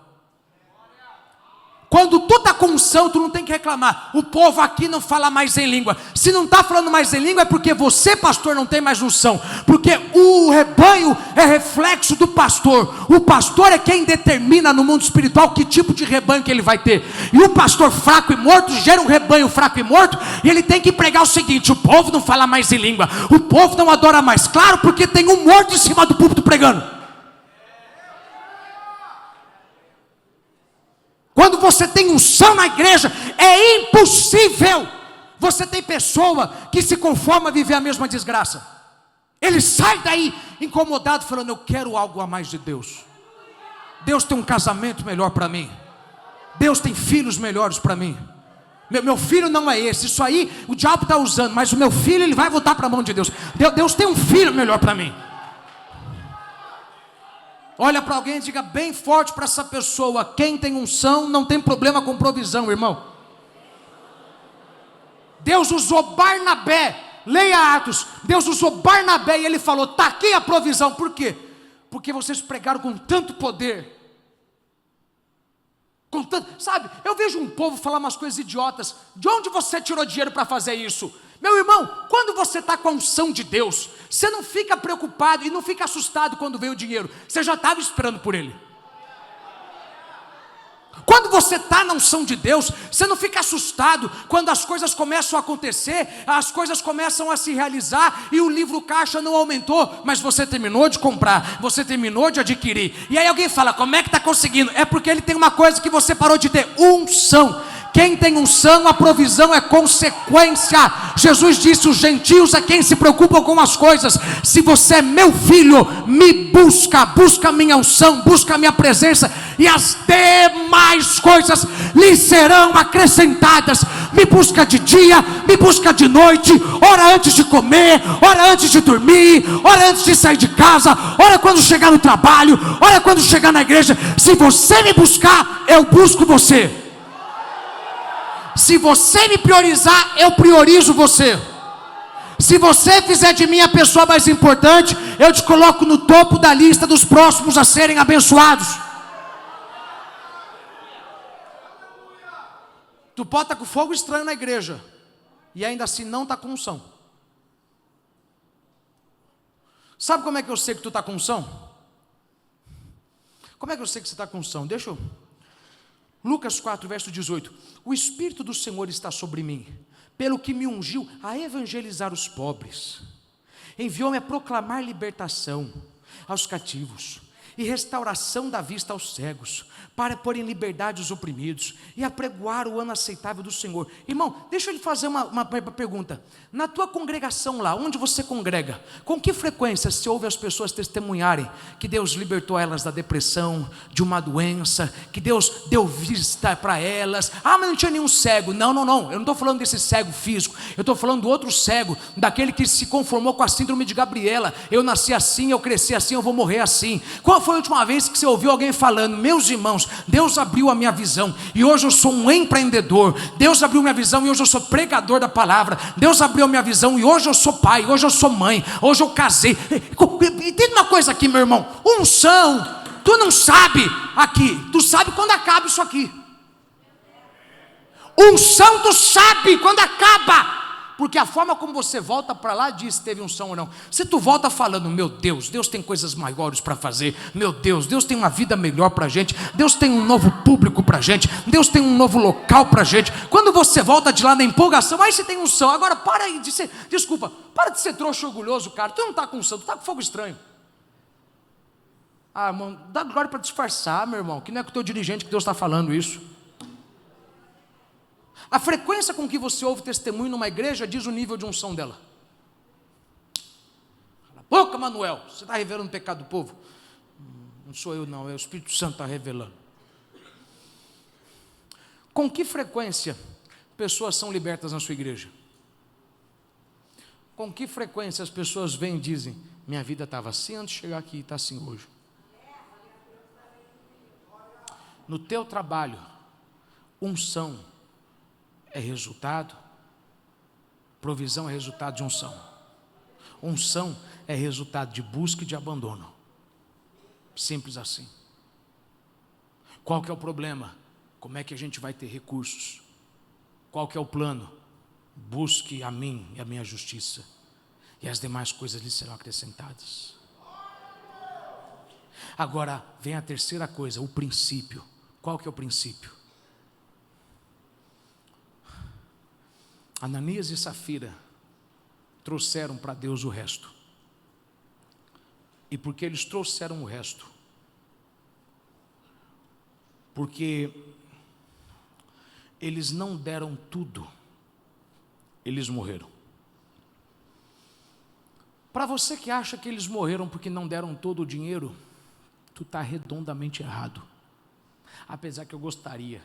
Quando tu está com unção, tu não tem que reclamar: o povo aqui não fala mais em língua. Se não está falando mais em língua, é porque você, pastor, não tem mais unção. Porque o rebanho é reflexo do pastor. O pastor é quem determina no mundo espiritual que tipo de rebanho que ele vai ter. E o pastor fraco e morto gera um rebanho fraco e morto, e ele tem que pregar o seguinte: o povo não fala mais em língua, o povo não adora mais. Claro, porque tem um morto em cima do púlpito pregando. Quando você tem unção na igreja, é impossível. Você tem pessoa que se conforma a viver a mesma desgraça. Ele sai daí incomodado, falando: eu quero algo a mais de Deus. Deus tem um casamento melhor para mim. Deus tem filhos melhores para mim. Meu filho não é esse. Isso aí o diabo está usando, mas o meu filho, ele vai voltar para a mão de Deus. Deus tem um filho melhor para mim. Olha para alguém e diga bem forte para essa pessoa: quem tem unção não tem problema com provisão, irmão. Deus usou Barnabé, leia Atos. Deus usou Barnabé e ele falou: está aqui a provisão. Por quê? Porque vocês pregaram com tanto poder. Com tanto, sabe, eu vejo um povo falar umas coisas idiotas. De onde você tirou dinheiro para fazer isso? Meu irmão, quando você está com a unção de Deus, você não fica preocupado e não fica assustado quando vem o dinheiro. Você já estava esperando por ele. Quando você está na unção de Deus, você não fica assustado quando as coisas começam a acontecer, as coisas começam a se realizar e o livro caixa não aumentou, mas você terminou de comprar, você terminou de adquirir. E aí alguém fala, como é que está conseguindo? É porque ele tem uma coisa que você parou de ter, unção. Quem tem unção, a provisão é consequência. Jesus disse, os gentios é quem se preocupam com as coisas. Se você é meu filho, me busca a minha unção, busca a minha presença, e as demais coisas lhe serão acrescentadas. Me busca de dia, me busca de noite, ora antes de comer, ora antes de dormir, ora antes de sair de casa, ora quando chegar no trabalho, ora quando chegar na igreja. Se você me buscar, eu busco você. Se você me priorizar, eu priorizo você. Se você fizer de mim a pessoa mais importante, eu te coloco no topo da lista dos próximos a serem abençoados. Tu pode estar com fogo estranho na igreja e ainda assim não está com unção. Sabe como é que eu sei que tu está com unção? Como é que eu sei que você está com unção? Deixa eu... Lucas 4, verso 18. O Espírito do Senhor está sobre mim, pelo que me ungiu a evangelizar os pobres. Enviou-me a proclamar libertação aos cativos e restauração da vista aos cegos, para pôr em liberdade os oprimidos e apregoar o ano aceitável do Senhor. Irmão, deixa eu lhe fazer uma pergunta. Na tua congregação lá, onde você congrega, com que frequência se ouve as pessoas testemunharem que Deus libertou elas da depressão, de uma doença, que Deus deu vista para elas? Ah, mas não tinha nenhum cego. Não, eu não estou falando desse cego físico, eu estou falando do outro cego, daquele que se conformou com a síndrome de Gabriela. Eu nasci assim, eu cresci assim, eu vou morrer assim. Qual foi a última vez que você ouviu alguém falando, meus irmãos, Deus abriu a minha visão e hoje eu sou um empreendedor, Deus abriu minha visão e hoje eu sou pregador da palavra, Deus abriu a minha visão e hoje eu sou pai, hoje eu sou mãe, hoje eu casei. Entende uma coisa aqui, meu irmão, unção, tu não sabe aqui, tu sabe quando acaba isso aqui. Unção tu sabe quando acaba, porque a forma como você volta para lá diz se teve unção ou não. Se tu volta falando, meu Deus, Deus tem coisas maiores para fazer, meu Deus, Deus tem uma vida melhor para a gente, Deus tem um novo público para a gente, Deus tem um novo local para a gente. Quando você volta de lá na empolgação, aí você tem unção. Agora para aí de ser, desculpa, para de ser trouxa e orgulhoso, cara. Tu não está com unção, tu está com fogo estranho. Ah, irmão, dá glória para disfarçar, meu irmão, que não é com o teu dirigente que Deus está falando isso. A frequência com que você ouve testemunho numa igreja diz o nível de unção dela. Cala a boca, Manuel, você está revelando o pecado do povo? Não sou eu não, é o Espírito Santo que está revelando. Com que frequência pessoas são libertas na sua igreja? Com que frequência as pessoas vêm e dizem, minha vida estava assim antes de chegar aqui e está assim hoje? No teu trabalho, unção é resultado, provisão é resultado de unção. Unção é resultado de busca e de abandono. Simples assim. Qual que é o problema? Como é que a gente vai ter recursos? Qual que é o plano? Busque a mim e a minha justiça, e as demais coisas lhe serão acrescentadas. Agora vem a terceira coisa, o princípio. Qual que é o princípio? Ananias e Safira trouxeram para Deus o resto. E por que eles trouxeram o resto? Porque eles não deram tudo, eles morreram. Para você que acha que eles morreram porque não deram todo o dinheiro, tu está redondamente errado. Apesar que eu gostaria,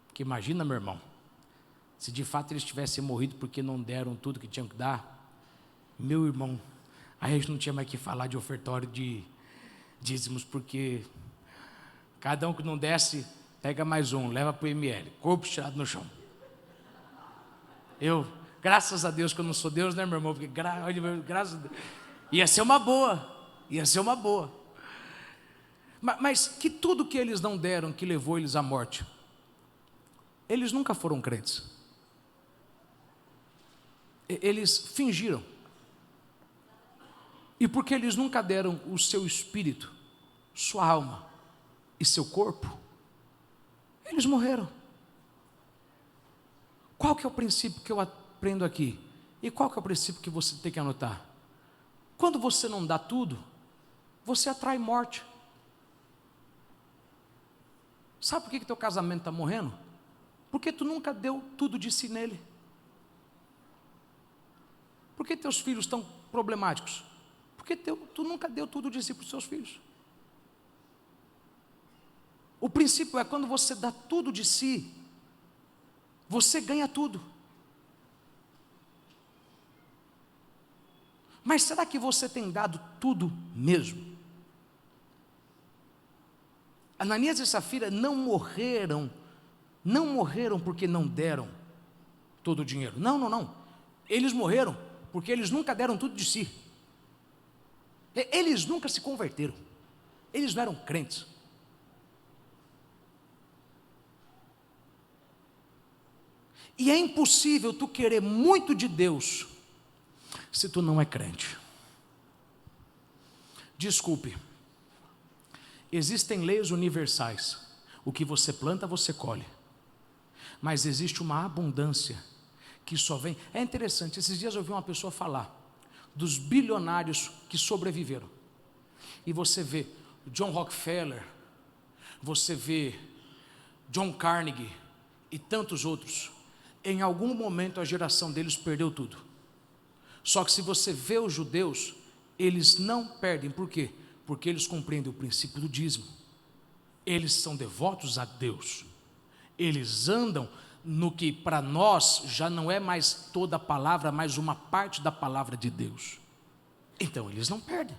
porque imagina, meu irmão, se de fato eles tivessem morrido porque não deram tudo que tinham que dar, meu irmão, aí a gente não tinha mais que falar de ofertório de dízimos, porque cada um que não desse, pega mais um, leva para o ML, corpo tirado no chão. Eu, graças a Deus que eu não sou Deus, né, meu irmão, porque graças a Deus, ia ser uma boa. Mas que tudo que eles não deram, que levou eles à morte, eles nunca foram crentes. Eles fingiram. E porque eles nunca deram o seu espírito, sua alma e seu corpo, Eles morreram. Qual que é o princípio que eu aprendo aqui? E qual que é o princípio que você tem que anotar? Quando você não dá tudo, você atrai morte. Sabe por que teu casamento está morrendo? Porque tu nunca deu tudo de si nele. Por que teus filhos estão problemáticos? Porque tu nunca deu tudo de si para os seus filhos. O princípio é quando você dá tudo de si, você ganha tudo. Mas será que você tem dado tudo mesmo? Ananias e Safira não morreram porque não deram todo o dinheiro. Não. Eles morreram porque eles nunca deram tudo de si. Eles nunca se converteram. Eles não eram crentes. E é impossível tu querer muito de Deus se tu não é crente. Desculpe, existem leis universais. O que você planta, você colhe. Mas existe uma abundância que só vem. É interessante, esses dias eu ouvi uma pessoa falar dos bilionários que sobreviveram. E você vê John Rockefeller, você vê John Carnegie e tantos outros. Em algum momento a geração deles perdeu tudo. Só que se você vê os judeus, eles não perdem. Por quê? Porque eles compreendem o princípio do dízimo. Eles são devotos a Deus. Eles andam no que para nós já não é mais toda a palavra, mas uma parte da palavra de Deus. Então eles não perdem.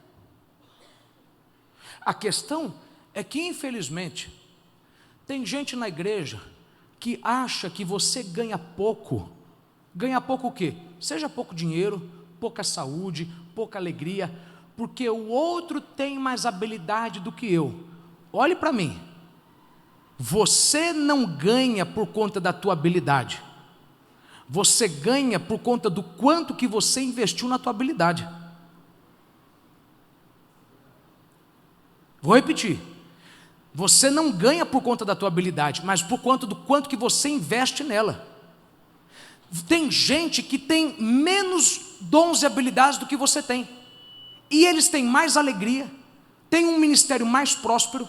A questão é que, infelizmente, tem gente na igreja que acha que você ganha pouco. Ganha pouco o quê? Seja pouco dinheiro, pouca saúde, pouca alegria, porque o outro tem mais habilidade do que eu. Olhe para mim. Você não ganha por conta da tua habilidade. Você ganha por conta do quanto que você investiu na tua habilidade. Vou repetir. Você não ganha por conta da tua habilidade, mas por conta do quanto que você investe nela. Tem gente que tem menos dons e habilidades do que você tem. E eles têm mais alegria, têm um ministério mais próspero,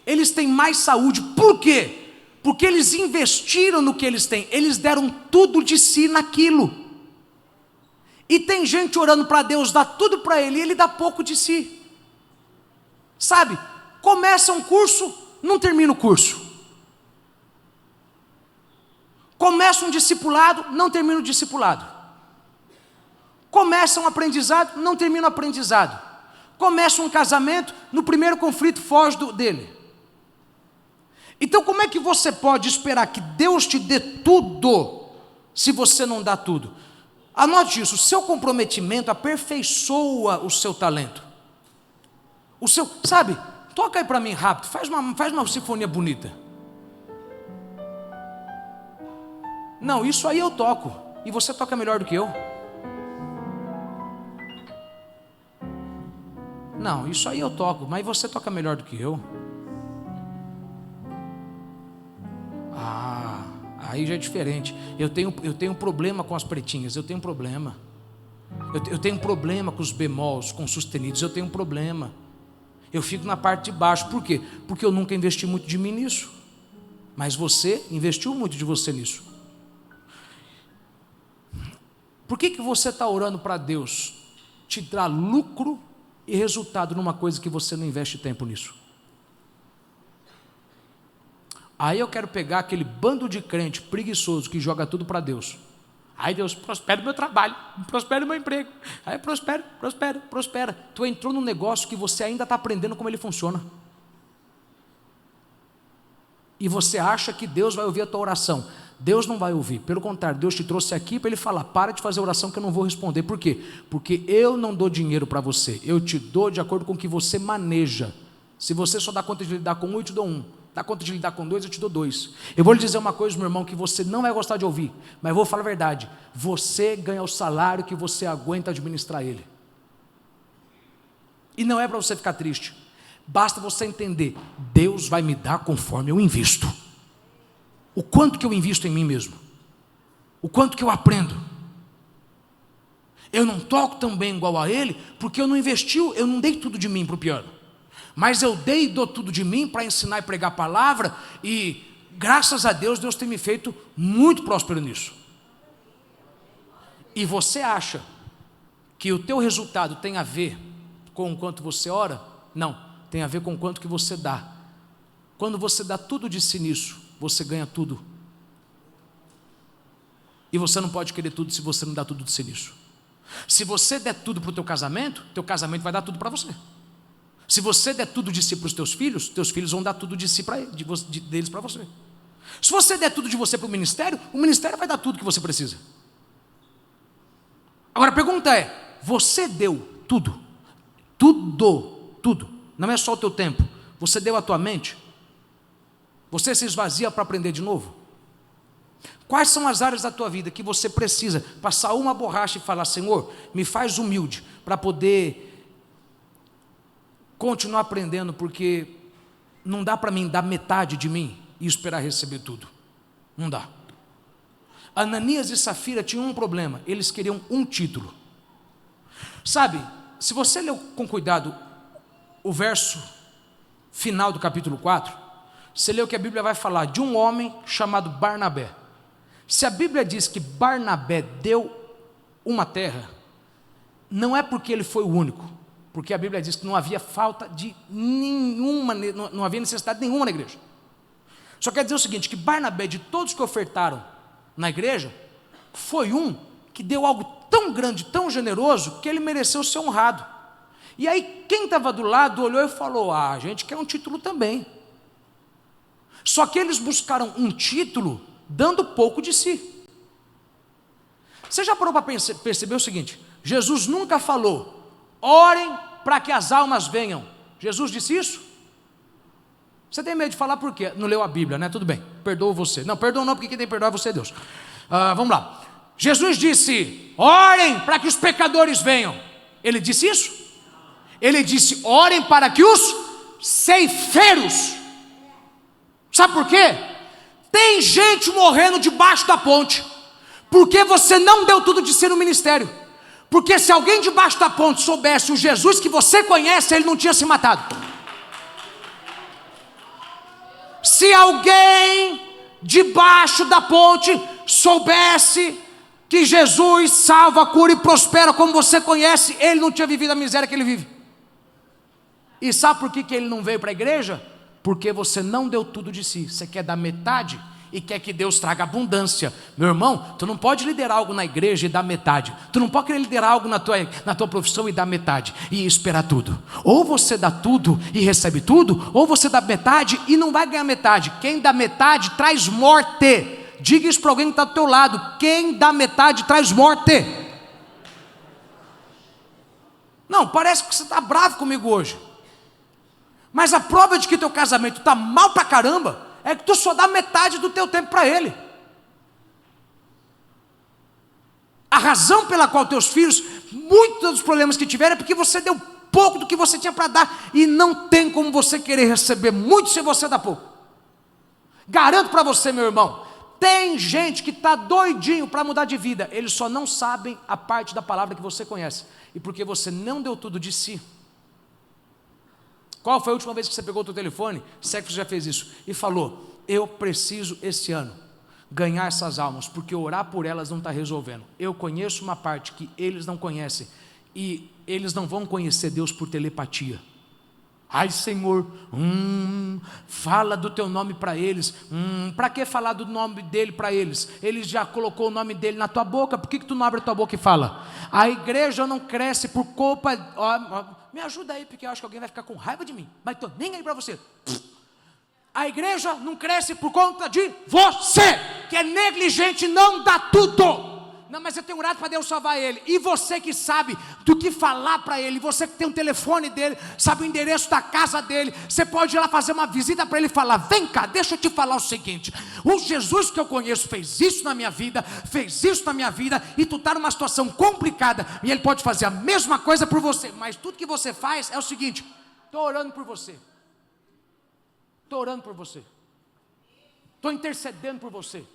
eles têm mais saúde. Por quê? Porque eles investiram no que eles têm, eles deram tudo de si naquilo. E tem gente orando para Deus, dá tudo para ele, e ele dá pouco de si. Sabe? Começa um curso, não termina o curso. Começa um discipulado, não termina o discipulado. Começa um aprendizado, não termina o aprendizado. Começa um casamento, no primeiro conflito foge dele. Então como é que você pode esperar que Deus te dê tudo, se você não dá tudo? Anote isso, o seu comprometimento aperfeiçoa o seu talento. Sabe, toca aí para mim rápido, faz uma sinfonia bonita. Não, isso aí eu toco, e você toca melhor do que eu. Não, isso aí eu toco, mas você toca melhor do que eu. Aí já é diferente. Eu tenho problema com as pretinhas, eu tenho problema. Eu tenho problema com os bemols, com os sustenidos, eu tenho um problema. Eu fico na parte de baixo, por quê? Porque eu nunca investi muito de mim nisso. Mas você investiu muito de você nisso. Por que você está orando para Deus te dar lucro e resultado numa coisa que você não investe tempo nisso? Aí eu quero pegar aquele bando de crente preguiçoso que joga tudo para Deus. Aí Deus, prospera o meu trabalho, prospera o meu emprego. Aí prospera. Tu entrou num negócio que você ainda está aprendendo como ele funciona. E você acha que Deus vai ouvir a tua oração. Deus não vai ouvir, pelo contrário, Deus te trouxe aqui para Ele falar, para de fazer oração que eu não vou responder. Por quê? Porque eu não dou dinheiro para você, eu te dou de acordo com o que você maneja. Se você só dá conta de lidar com um, eu te dou um. Dá conta de lidar com dois, eu te dou dois. Eu vou lhe dizer uma coisa, meu irmão, que você não vai gostar de ouvir, mas eu vou falar a verdade. Você ganha o salário que você aguenta administrar ele. E não é para você ficar triste. Basta você entender, Deus vai me dar conforme eu invisto. o quanto que eu invisto em mim mesmo, o quanto que eu aprendo. Eu não toco tão bem igual a ele, porque eu não dei tudo de mim para o piano, mas eu dei e dou tudo de mim para ensinar e pregar a palavra, e graças a Deus, Deus tem me feito muito próspero nisso. E você acha que o teu resultado tem a ver com o quanto você ora? Não, tem a ver com o quanto que você dá. Quando você dá tudo de si nisso, você ganha tudo. E você não pode querer tudo se você não dá tudo de si nisso. Se você der tudo para o teu casamento vai dar tudo para você. Se você der tudo de si para os teus filhos vão dar tudo de si deles para você. Se você der tudo de você para o ministério vai dar tudo que você precisa. Agora a pergunta é, você deu tudo? Tudo. Não é só o teu tempo. Você deu a tua mente? Você se esvazia para aprender de novo? Quais são as áreas da tua vida que você precisa passar uma borracha e falar, Senhor, me faz humilde para poder continuar aprendendo, porque não dá para mim dar metade de mim e esperar receber tudo. Não dá. Ananias e Safira tinham um problema, eles queriam um título. Sabe, se você ler com cuidado o verso final do capítulo 4, você lê o que a Bíblia vai falar de um homem chamado Barnabé. Se a Bíblia diz que Barnabé deu uma terra, não é porque ele foi o único, porque a Bíblia diz que não havia falta de nenhuma, não havia necessidade nenhuma na igreja. Só quer dizer o seguinte, que Barnabé, de todos que ofertaram na igreja, foi um que deu algo tão grande, tão generoso, que ele mereceu ser honrado. E aí quem estava do lado olhou e falou, a gente quer um título também. Só que eles buscaram um título dando pouco de si. Você já parou para perceber o seguinte, Jesus nunca falou, orem para que as almas venham. Jesus disse isso? Você tem medo de falar por quê? Não leu a Bíblia, né? Tudo bem, perdoo você. Não, perdoa não, porque quem tem que perdoar é você, Deus. Vamos lá. Jesus disse, orem para que os pecadores venham. Ele disse isso? Ele disse, orem para que os ceifeiros. Sabe por quê? Tem gente morrendo debaixo da ponte, porque você não deu tudo de si no ministério. Porque se alguém debaixo da ponte soubesse o Jesus que você conhece, ele não tinha se matado. Se alguém debaixo da ponte soubesse que Jesus salva, cura e prospera como você conhece, ele não tinha vivido a miséria que ele vive. E sabe por que ele não veio para a igreja? Porque você não deu tudo de si. Você quer dar metade e quer que Deus traga abundância. Meu irmão, tu não pode liderar algo na igreja e dar metade. Tu não pode querer liderar algo na tua profissão e dar metade e esperar tudo. Ou você dá tudo e recebe tudo, ou você dá metade e não vai ganhar metade. Quem dá metade traz morte. Diga isso para alguém que está do teu lado. Quem dá metade traz morte. Não, parece que você está bravo comigo hoje, mas a prova de que teu casamento está mal pra caramba é que tu só dá metade do teu tempo para ele. A razão pela qual teus filhos, muitos dos problemas que tiveram, é porque você deu pouco do que você tinha para dar, e não tem como você querer receber muito se você dá pouco. Garanto para você, meu irmão, tem gente que está doidinho para mudar de vida, eles só não sabem a parte da palavra que você conhece, e porque você não deu tudo de si. Qual foi a última vez que você pegou o teu telefone, se é que você já fez isso, e falou, eu preciso esse ano ganhar essas almas, porque orar por elas não está resolvendo. Eu conheço uma parte que eles não conhecem, e eles não vão conhecer Deus por telepatia. Ai Senhor, fala do teu nome para eles. Para que falar do nome dele para eles? Ele já colocou o nome dele na tua boca, por que tu não abre a tua boca e fala? A igreja não cresce por culpa... me ajuda aí, porque eu acho que alguém vai ficar com raiva de mim, mas estou nem aí para você. A igreja não cresce por conta de você, que é negligente, não dá tudo. Não, mas eu tenho orado para Deus salvar ele. E você que sabe do que falar para ele, você que tem o telefone dele, sabe o endereço da casa dele, você pode ir lá fazer uma visita para ele e falar, vem cá, deixa eu te falar o seguinte, o Jesus que eu conheço fez isso na minha vida, e tu está numa situação complicada, e ele pode fazer a mesma coisa por você, mas tudo que você faz é o seguinte, estou orando por você. estou intercedendo por você.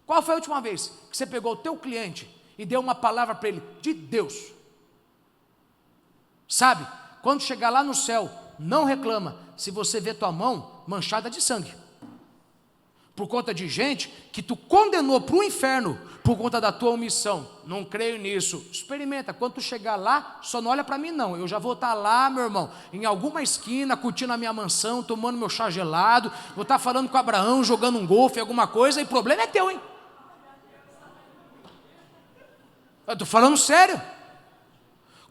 Qual foi a última vez que você pegou o teu cliente e deu uma palavra para ele de Deus? Sabe, quando chegar lá no céu, não reclama se você vê tua mão manchada de sangue, por conta de gente que tu condenou para o inferno, por conta da tua omissão. Não creio nisso. Experimenta, quando tu chegar lá, só não olha para mim não, eu já vou estar lá, meu irmão, em alguma esquina, curtindo a minha mansão, tomando meu chá gelado, vou estar falando com Abraão, jogando um golfe, alguma coisa, e o problema é teu, hein? Eu estou falando sério.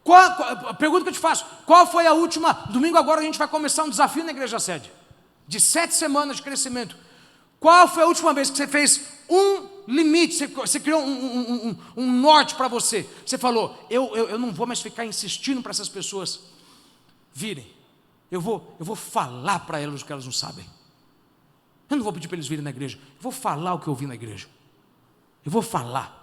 A pergunta que eu te faço, qual foi a última, domingo agora a gente vai começar um desafio na Igreja Sede, de 7 semanas de crescimento. Qual foi a última vez que você fez um limite, você criou um norte para você? Você falou, eu não vou mais ficar insistindo para essas pessoas virem. Eu vou falar para elas o que elas não sabem. Eu não vou pedir para eles virem na igreja. Eu vou falar o que eu ouvi na igreja. Eu vou falar.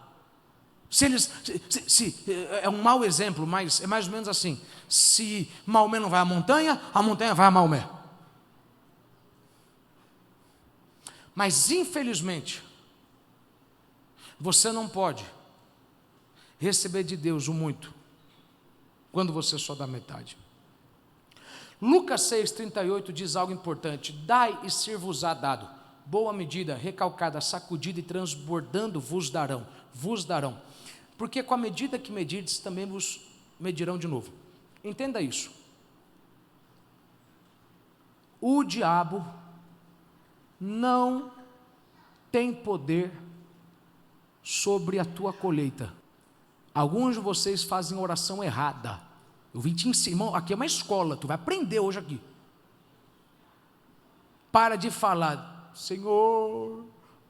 É um mau exemplo, mas é mais ou menos assim. Se Maomé não vai à montanha, a montanha vai a Maomé. Mas infelizmente, você não pode receber de Deus o muito, quando você só dá metade. Lucas 6,38 diz algo importante: dai e ser-vos-á dado, boa medida, recalcada, sacudida e transbordando vos darão. Porque com a medida que medirdes, também vos medirão de novo. Entenda isso. O diabo não tem poder sobre a tua colheita. Alguns de vocês fazem oração errada. Eu vim te ensinar, irmão, aqui é uma escola, tu vai aprender hoje aqui. Para de falar, Senhor,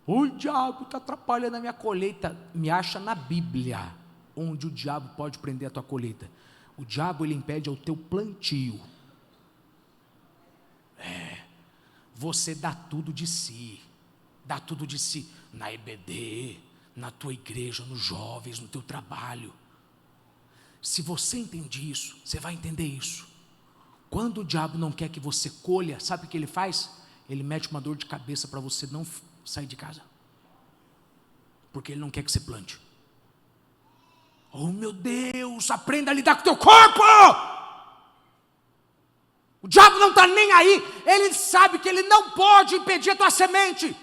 o diabo está atrapalhando a minha colheita. Me acha na Bíblia, onde o diabo pode prender a tua colheita. O diabo, ele impede o teu plantio. Você dá tudo de si, na EBD, na tua igreja, nos jovens, no teu trabalho. Se você entende isso, você vai entender isso. Quando o diabo não quer que você colha, sabe o que ele faz? Ele mete uma dor de cabeça para você não sair de casa, porque ele não quer que você plante. Oh meu Deus, aprenda a lidar com o teu corpo. O diabo não está nem aí, ele sabe que ele não pode impedir a tua semente,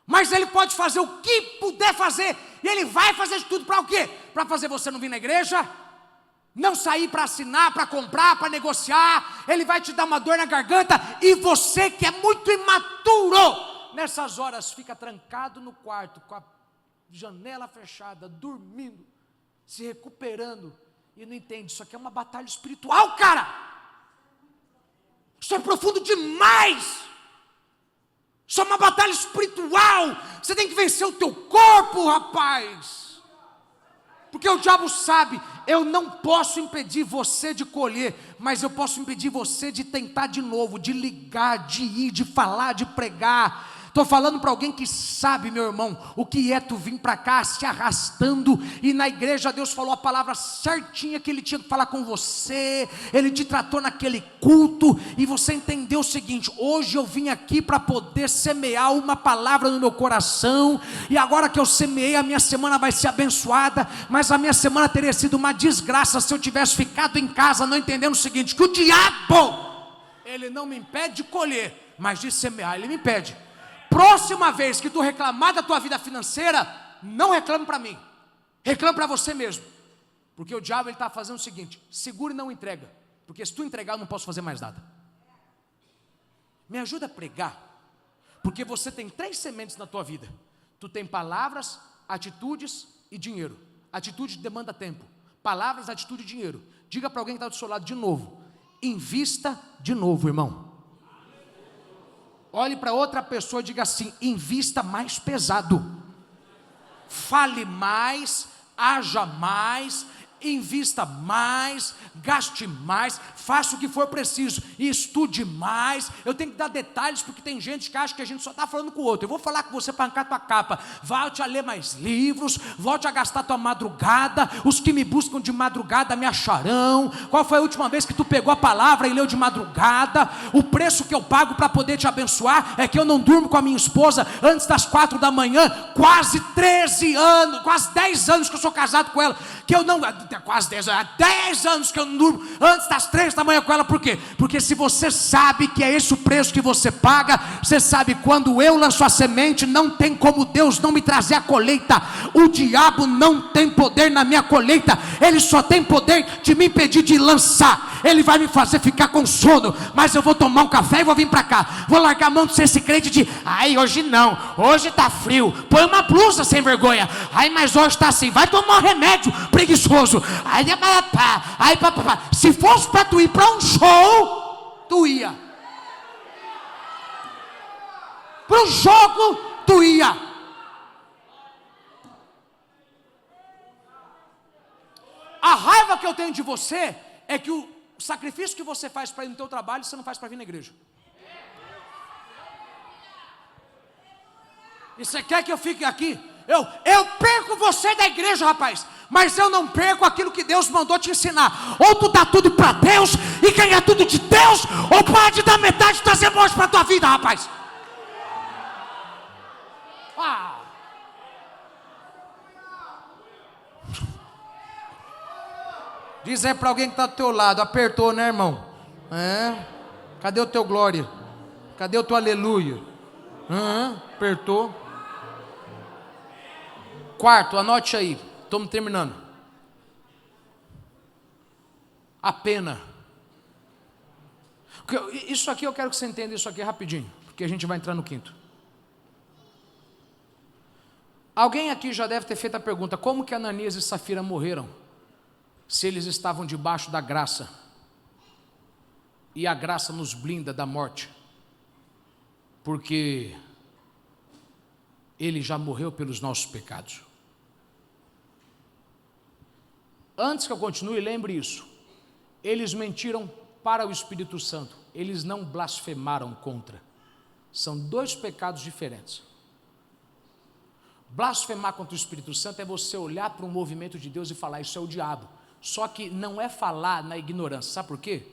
mas ele pode fazer o que puder fazer, e ele vai fazer de tudo para o quê? Para fazer você não vir na igreja, não sair para assinar, para comprar, para negociar. Ele vai te dar uma dor na garganta, e você que é muito imaturo, nessas horas fica trancado no quarto, com a janela fechada, dormindo, se recuperando, e não entende, isso aqui é uma batalha espiritual, cara. Isso é profundo demais. Isso é uma batalha espiritual. Você tem que vencer o teu corpo, rapaz. Porque o diabo sabe, eu não posso impedir você de colher, mas eu posso impedir você de tentar de novo, de ligar, de ir, de falar, de pregar. Estou falando para alguém que sabe, meu irmão, o que é tu vir para cá se arrastando, e na igreja Deus falou a palavra certinha que Ele tinha que falar com você, Ele te tratou naquele culto, e você entendeu o seguinte: hoje eu vim aqui para poder semear uma palavra no meu coração, e agora que eu semeei, a minha semana vai ser abençoada, mas a minha semana teria sido uma desgraça se eu tivesse ficado em casa, não entendendo o seguinte, que o diabo, ele não me impede de colher, mas de semear ele me impede. Próxima vez que tu reclamar da tua vida financeira, não reclame para mim, reclame para você mesmo, porque o diabo está fazendo o seguinte: segura e não entrega, porque se tu entregar eu não posso fazer mais nada. Me ajuda a pregar, porque você tem 3 sementes na tua vida. Tu tem palavras, atitudes e dinheiro. Atitude demanda tempo, palavras, atitude e dinheiro. Diga para alguém que está do seu lado de novo: invista de novo, irmão. Olhe para outra pessoa e diga assim: invista mais pesado, fale mais, haja mais, invista mais, gaste mais, faça o que for preciso, e estude mais. Eu tenho que dar detalhes, porque tem gente que acha que a gente só está falando com o outro. Eu vou falar com você para arrancar tua capa. Volte a ler mais livros, volte a gastar tua madrugada. Os que me buscam de madrugada me acharão. Qual foi a última vez que tu pegou a palavra e leu de madrugada? O preço que eu pago para poder te abençoar é que eu não durmo com a minha esposa antes das 4 da manhã, quase 13 anos, quase 10 anos que eu sou casado com ela, que eu não, quase 10 anos, 10 anos que eu não durmo antes das 3 da manhã com ela. Por quê? Porque se você sabe que é esse o preço que você paga, você sabe, quando eu lanço a semente, não tem como Deus não me trazer a colheita. O diabo não tem poder na minha colheita, ele só tem poder de me impedir de lançar. Ele vai me fazer ficar com sono, mas eu vou tomar um café e vou vir para cá, vou largar a mão de ser esse crente de, ai, hoje não, hoje está frio, põe uma blusa sem vergonha, ai, mas hoje está assim, vai tomar um remédio, preguiçoso. Se fosse para tu ir para um show, tu ia. Para o jogo, tu ia. A raiva que eu tenho de você é que o sacrifício que você faz para ir no teu trabalho, você não faz para vir na igreja. E você quer que eu fique aqui? Eu perco você da igreja, rapaz, mas eu não perco aquilo que Deus mandou te ensinar. Ou tu dá tudo para Deus e ganha tudo de Deus, ou pode dar metade e trazer morte para a tua vida, rapaz. Diz aí para alguém que está do teu lado, apertou, né, irmão? Cadê o teu glória? Cadê o teu aleluia? Apertou. Quarto, anote aí, estamos terminando. A pena. Isso aqui eu quero que você entenda isso aqui rapidinho, porque a gente vai entrar no quinto. Alguém aqui já deve ter feito a pergunta: como que Ananias e Safira morreram, se eles estavam debaixo da graça, e a graça nos blinda da morte? Porque ele já morreu pelos nossos pecados. Antes que eu continue, lembre isso: eles mentiram para o Espírito Santo, eles não blasfemaram contra. São dois pecados diferentes. Blasfemar contra o Espírito Santo é você olhar para um movimento de Deus e falar, isso é o diabo. Só que não é falar na ignorância. Sabe por quê?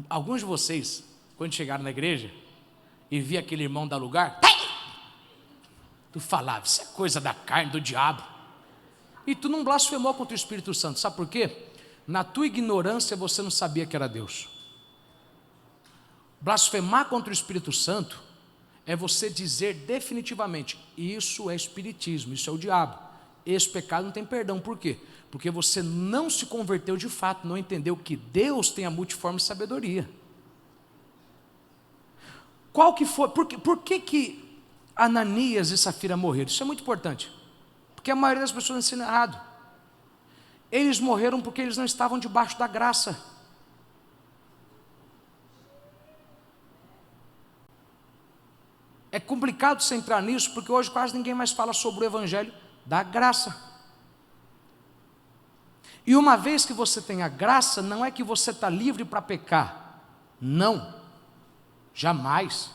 Alguns de vocês, quando chegaram na igreja e vi aquele irmão dar lugar, tu falava, isso é coisa da carne, do diabo. E tu não blasfemou contra o Espírito Santo. Sabe por quê? Na tua ignorância você não sabia que era Deus. Blasfemar contra o Espírito Santo é você dizer definitivamente, isso é espiritismo, isso é o diabo. Esse pecado não tem perdão. Por quê? Porque você não se converteu de fato, não entendeu que Deus tem a multiforme sabedoria. Qual que foi? Por que Ananias e Safira morreram? Isso é muito importante, porque a maioria das pessoas ensina errado. Eles morreram porque eles não estavam debaixo da graça. É complicado você entrar nisso, porque hoje quase ninguém mais fala sobre o evangelho da graça. E uma vez que você tem a graça, não é que você está livre para pecar. Não, jamais.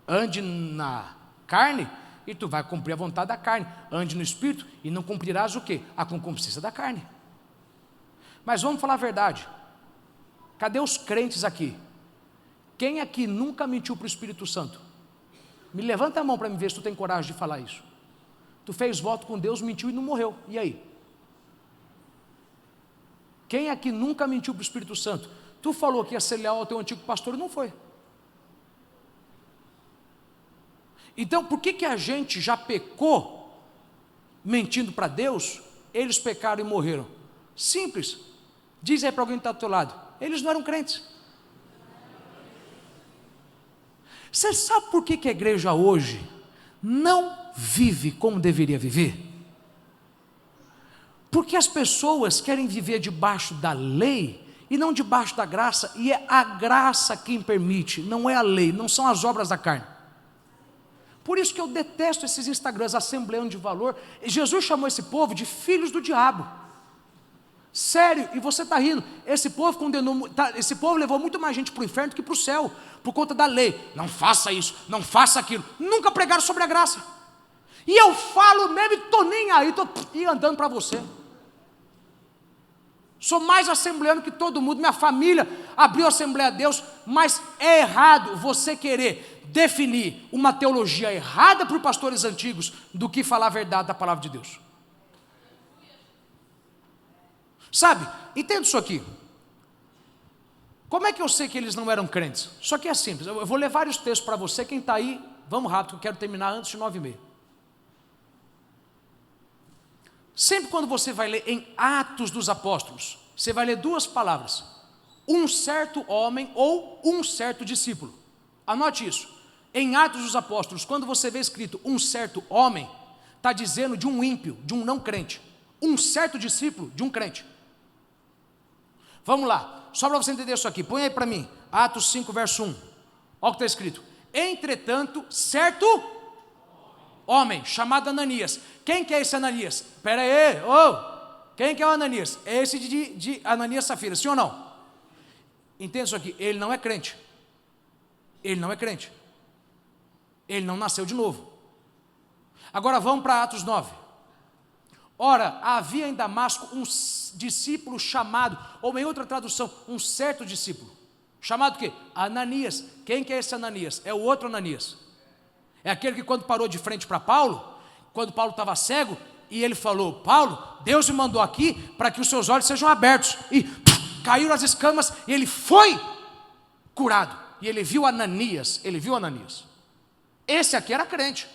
Ande na carne e tu vai cumprir a vontade da carne. Ande no Espírito e não cumprirás o quê? A concupiscência da carne. Mas vamos falar a verdade. Cadê os crentes aqui? Quem aqui nunca mentiu para o Espírito Santo? Me levanta a mão para me ver se tu tem coragem de falar isso. Tu fez voto com Deus, mentiu e não morreu. E aí? Quem aqui nunca mentiu para o Espírito Santo? Tu falou que ia ser leal ao teu antigo pastor e não foi. Então, por que a gente já pecou mentindo para Deus? Eles pecaram e morreram. Simples. Diz aí para alguém que está do teu lado, eles não eram crentes. Você sabe por que a igreja hoje não vive como deveria viver? Porque as pessoas querem viver debaixo da lei e não debaixo da graça, e é a graça quem permite, não é a lei, não são as obras da carne. Por isso que eu detesto esses Instagrams, Assembleando de Valor. Jesus chamou esse povo de filhos do diabo. Sério, e você está rindo. Esse povo condenou, esse povo levou muito mais gente para o inferno do que para o céu, por conta da lei. Não faça isso, não faça aquilo. Nunca pregaram sobre a graça. E eu falo mesmo, estou nem aí, estou andando para você. Sou mais assembleano que todo mundo, minha família abriu a Assembleia a Deus, mas é errado você querer definir uma teologia errada para os pastores antigos do que falar a verdade da palavra de Deus. Sabe, entenda isso aqui. Como é que eu sei que eles não eram crentes? Isso aqui é simples, eu vou ler vários textos para você, quem está aí, vamos rápido, que eu quero terminar antes de 9h30. Sempre quando você vai ler em Atos dos Apóstolos, você vai ler duas palavras, um certo homem ou um certo discípulo. Anote isso, em Atos dos Apóstolos, quando você vê escrito um certo homem, está dizendo de um ímpio, de um não crente, um certo discípulo de um crente. Vamos lá, só para você entender isso aqui, põe aí para mim, Atos 5, verso 1, olha o que está escrito, entretanto, certo homem, chamado Ananias. Quem que é esse Ananias? Espera aí, quem que é o Ananias? É esse de Ananias Safira, sim ou não? Entenda isso aqui, ele não é crente. Ele não é crente. Ele não nasceu de novo. Agora vamos para Atos 9. Ora, havia em Damasco um discípulo chamado, ou em outra tradução, um certo discípulo. Chamado o quê? Ananias. Quem que é esse Ananias? É o outro Ananias. É aquele que quando parou de frente para Paulo, quando Paulo estava cego, e ele falou, Paulo, Deus me mandou aqui para que os seus olhos sejam abertos. E caíram as escamas, e ele foi curado. E ele viu Ananias, Esse aqui era crente.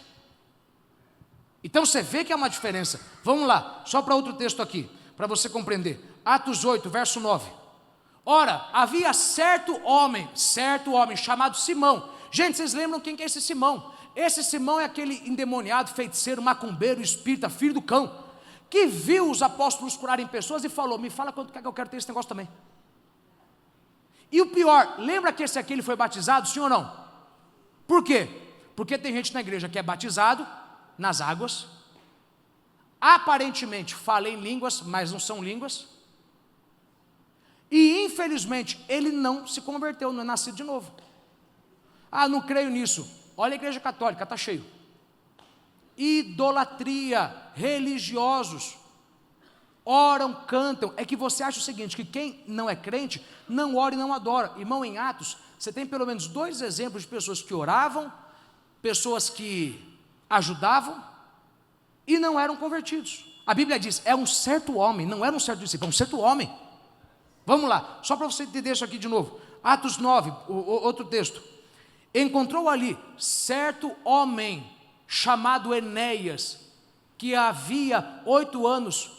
Então você vê que é uma diferença. Vamos lá, só para outro texto aqui, para você compreender. Atos 8, verso 9. Ora, havia certo homem, chamado Simão. Gente, vocês lembram quem que é esse Simão? Esse Simão é aquele endemoniado, feiticeiro, macumbeiro, espírita, filho do cão, que viu os apóstolos curarem pessoas e falou, me fala quanto quer que eu quero ter esse negócio também. E o pior, lembra que esse aqui ele foi batizado, sim ou não? Por quê? Porque tem gente na igreja que é batizado nas águas, aparentemente fala em línguas, mas não são línguas, e infelizmente ele não se converteu, não é nascido de novo. Ah, não creio nisso. Olha a igreja católica, está cheio. Idolatria, religiosos, oram, cantam. É que você acha o seguinte, que quem não é crente, não ora e não adora. Irmão, em Atos, você tem pelo menos 2 exemplos de pessoas que oravam, pessoas que ajudavam e não eram convertidos. A Bíblia diz, é um certo homem, não era um certo discípulo, é um certo homem. Vamos lá, só para você entender isso aqui de novo. Atos 9, outro texto. Encontrou ali certo homem chamado Enéas, que havia 8 anos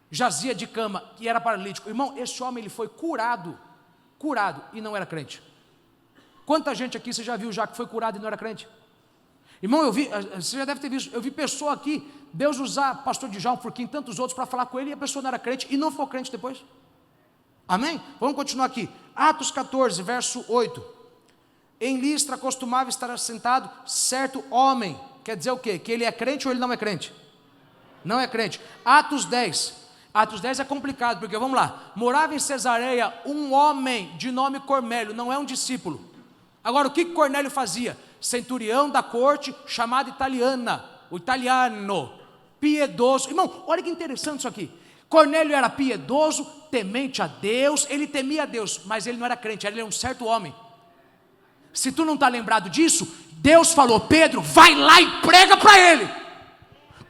jazia de cama, que era paralítico. Irmão, esse homem ele foi curado e não era crente. Quanta gente aqui você já viu já que foi curado e não era crente? Irmão, eu vi, você já deve ter visto, eu vi pessoa aqui, Deus usar pastor Djalma, Furquim, tantos outros para falar com ele, e a pessoa não era crente e não foi crente depois. Amém? Vamos continuar aqui. Atos 14, verso 8. Em Listra costumava estar assentado certo homem. Quer dizer o quê? Que ele é crente ou ele não é crente? Não é crente. Atos 10. Atos 10 é complicado, porque vamos lá. Morava em Cesareia um homem de nome Cornélio, não é um discípulo. Agora, o que Cornélio fazia? Centurião da corte, chamado o italiano, piedoso. Irmão, olha que interessante isso aqui. Cornélio era piedoso, temente a Deus, ele temia a Deus, mas ele não era crente, ele era um certo homem. Se tu não está lembrado disso, Deus falou, Pedro, vai lá e prega para ele.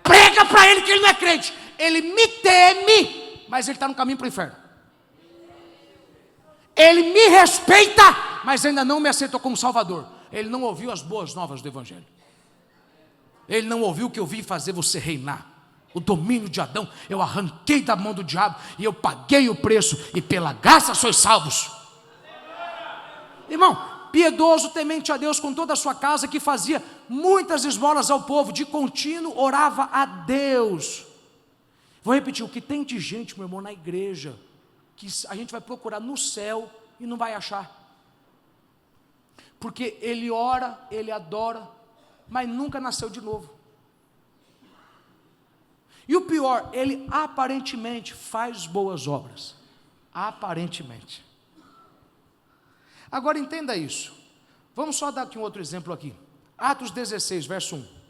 Prega para ele que ele não é crente. Ele me teme, mas ele está no caminho para o inferno. Ele me respeita, mas ainda não me aceitou como Salvador. Ele não ouviu as boas novas do Evangelho. Ele não ouviu que eu vim fazer você reinar. O domínio de Adão, eu arranquei da mão do diabo e eu paguei o preço, e pela graça sois salvos. Irmão, piedoso, temente a Deus com toda a sua casa, que fazia muitas esmolas ao povo, de contínuo orava a Deus. Vou repetir, o que tem de gente, meu irmão, na igreja, que a gente vai procurar no céu e não vai achar. Porque ele ora, ele adora, mas nunca nasceu de novo. E o pior pior, ele aparentemente faz boas obras. Aparentemente. Agora entenda isso. Vamos só dar aqui um outro exemplo aqui. Atos 16, verso 1.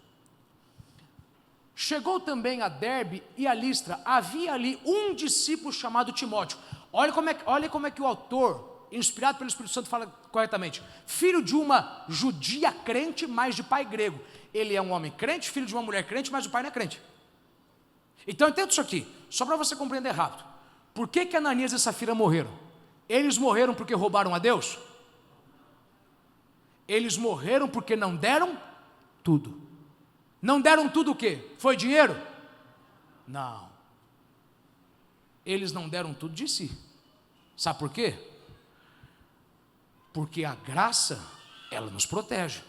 Chegou também a Derbe e a Listra, havia ali um discípulo chamado Timóteo. Olha como é que o autor, inspirado pelo Espírito Santo, fala corretamente. Filho de uma judia crente, mas de pai grego. Ele é um homem crente, filho de uma mulher crente, mas o pai não é crente. Então entenda isso aqui, só para você compreender rápido. Por que Ananias e Safira morreram? Eles morreram porque roubaram a Deus? Eles morreram porque não deram tudo. Não deram tudo o quê? Foi dinheiro? Não. Eles não deram tudo de si. Sabe por quê? Porque a graça, ela nos protege.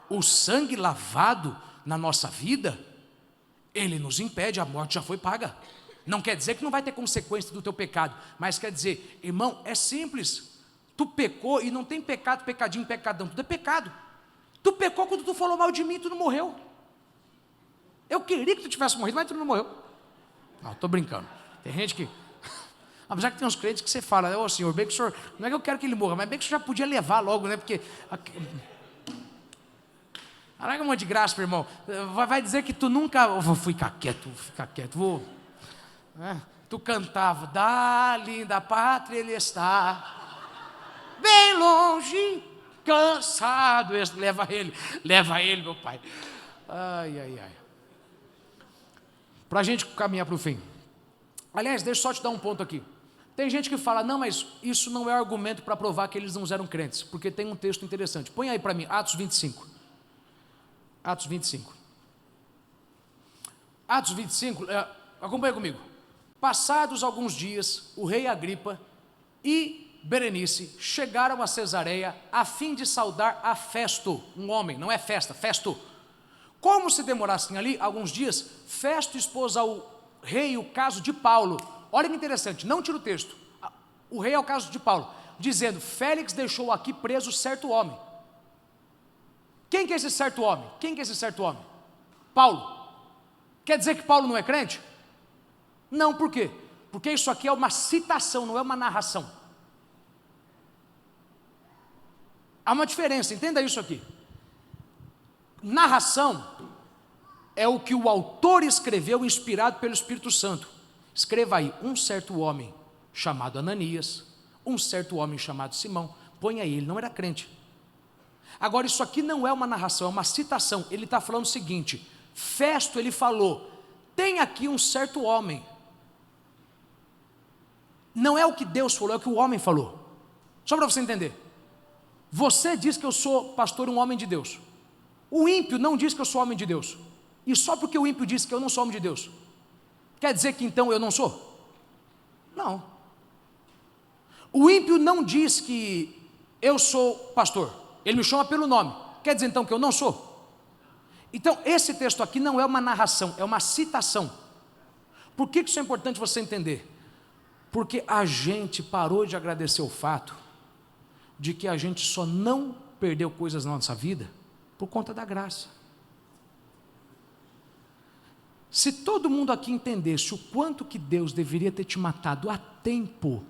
O sangue lavado na nossa vida, ele nos impede, a morte já foi paga. Não quer dizer que não vai ter consequência do teu pecado, mas quer dizer, irmão, é simples. Tu pecou e não tem pecado, pecadinho, pecadão, tudo é pecado. Tu pecou quando tu falou mal de mim e tu não morreu. Eu queria que tu tivesse morrido, mas tu não morreu. Não, estou brincando. Tem gente que... Apesar que tem uns crentes que você fala, ô senhor, bem que o senhor... Não é que eu quero que ele morra, mas bem que o senhor já podia levar logo, né? Porque... Larga um monte de graça, meu irmão. Vai dizer que tu nunca... Eu vou ficar quieto, vou... Tu cantava, da linda pátria ele está... Bem longe, cansado, leva ele, meu pai. Ai. Para a gente caminhar para o fim. Aliás, deixa eu só te dar um ponto aqui. Tem gente que fala, não, mas isso não é argumento para provar que eles não eram crentes, porque tem um texto interessante. Põe aí para mim, Atos 25. Atos 25. Atos 25, acompanha comigo. Passados alguns dias, o rei Agripa e Berenice chegaram a Cesareia a fim de saudar a Festo, um homem, não é festa, Festo. Como se demorassem ali alguns dias, Festo expôs ao rei o caso de Paulo. Olha que interessante, não tira o texto. O rei é o caso de Paulo, dizendo, Félix deixou aqui preso certo homem. Quem que é esse certo homem? Paulo. Quer dizer que Paulo não é crente? Não, por quê? Porque isso aqui é uma citação, não é uma narração. Há uma diferença, entenda isso aqui. Narração é o que o autor escreveu inspirado pelo Espírito Santo. Escreva aí, um certo homem chamado Ananias, um certo homem chamado Simão, põe aí, ele não era crente. Agora isso aqui não é uma narração, é uma citação. Ele está falando o seguinte, Festo ele falou, tem aqui um certo homem. Não é o que Deus falou, é o que o homem falou. Só para você entender. Você diz que eu sou pastor, um homem de Deus. O ímpio não diz que eu sou homem de Deus. E só porque o ímpio diz que eu não sou homem de Deus, quer dizer que então eu não sou? Não. O ímpio não diz que eu sou pastor. Ele me chama pelo nome. Quer dizer então que eu não sou? Então esse texto aqui não é uma narração, é uma citação. Por que isso é importante você entender? Porque a gente parou de agradecer o fato de que a gente só não perdeu coisas na nossa vida por conta da graça. Se todo mundo aqui entendesse o quanto que Deus deveria ter te matado a tempo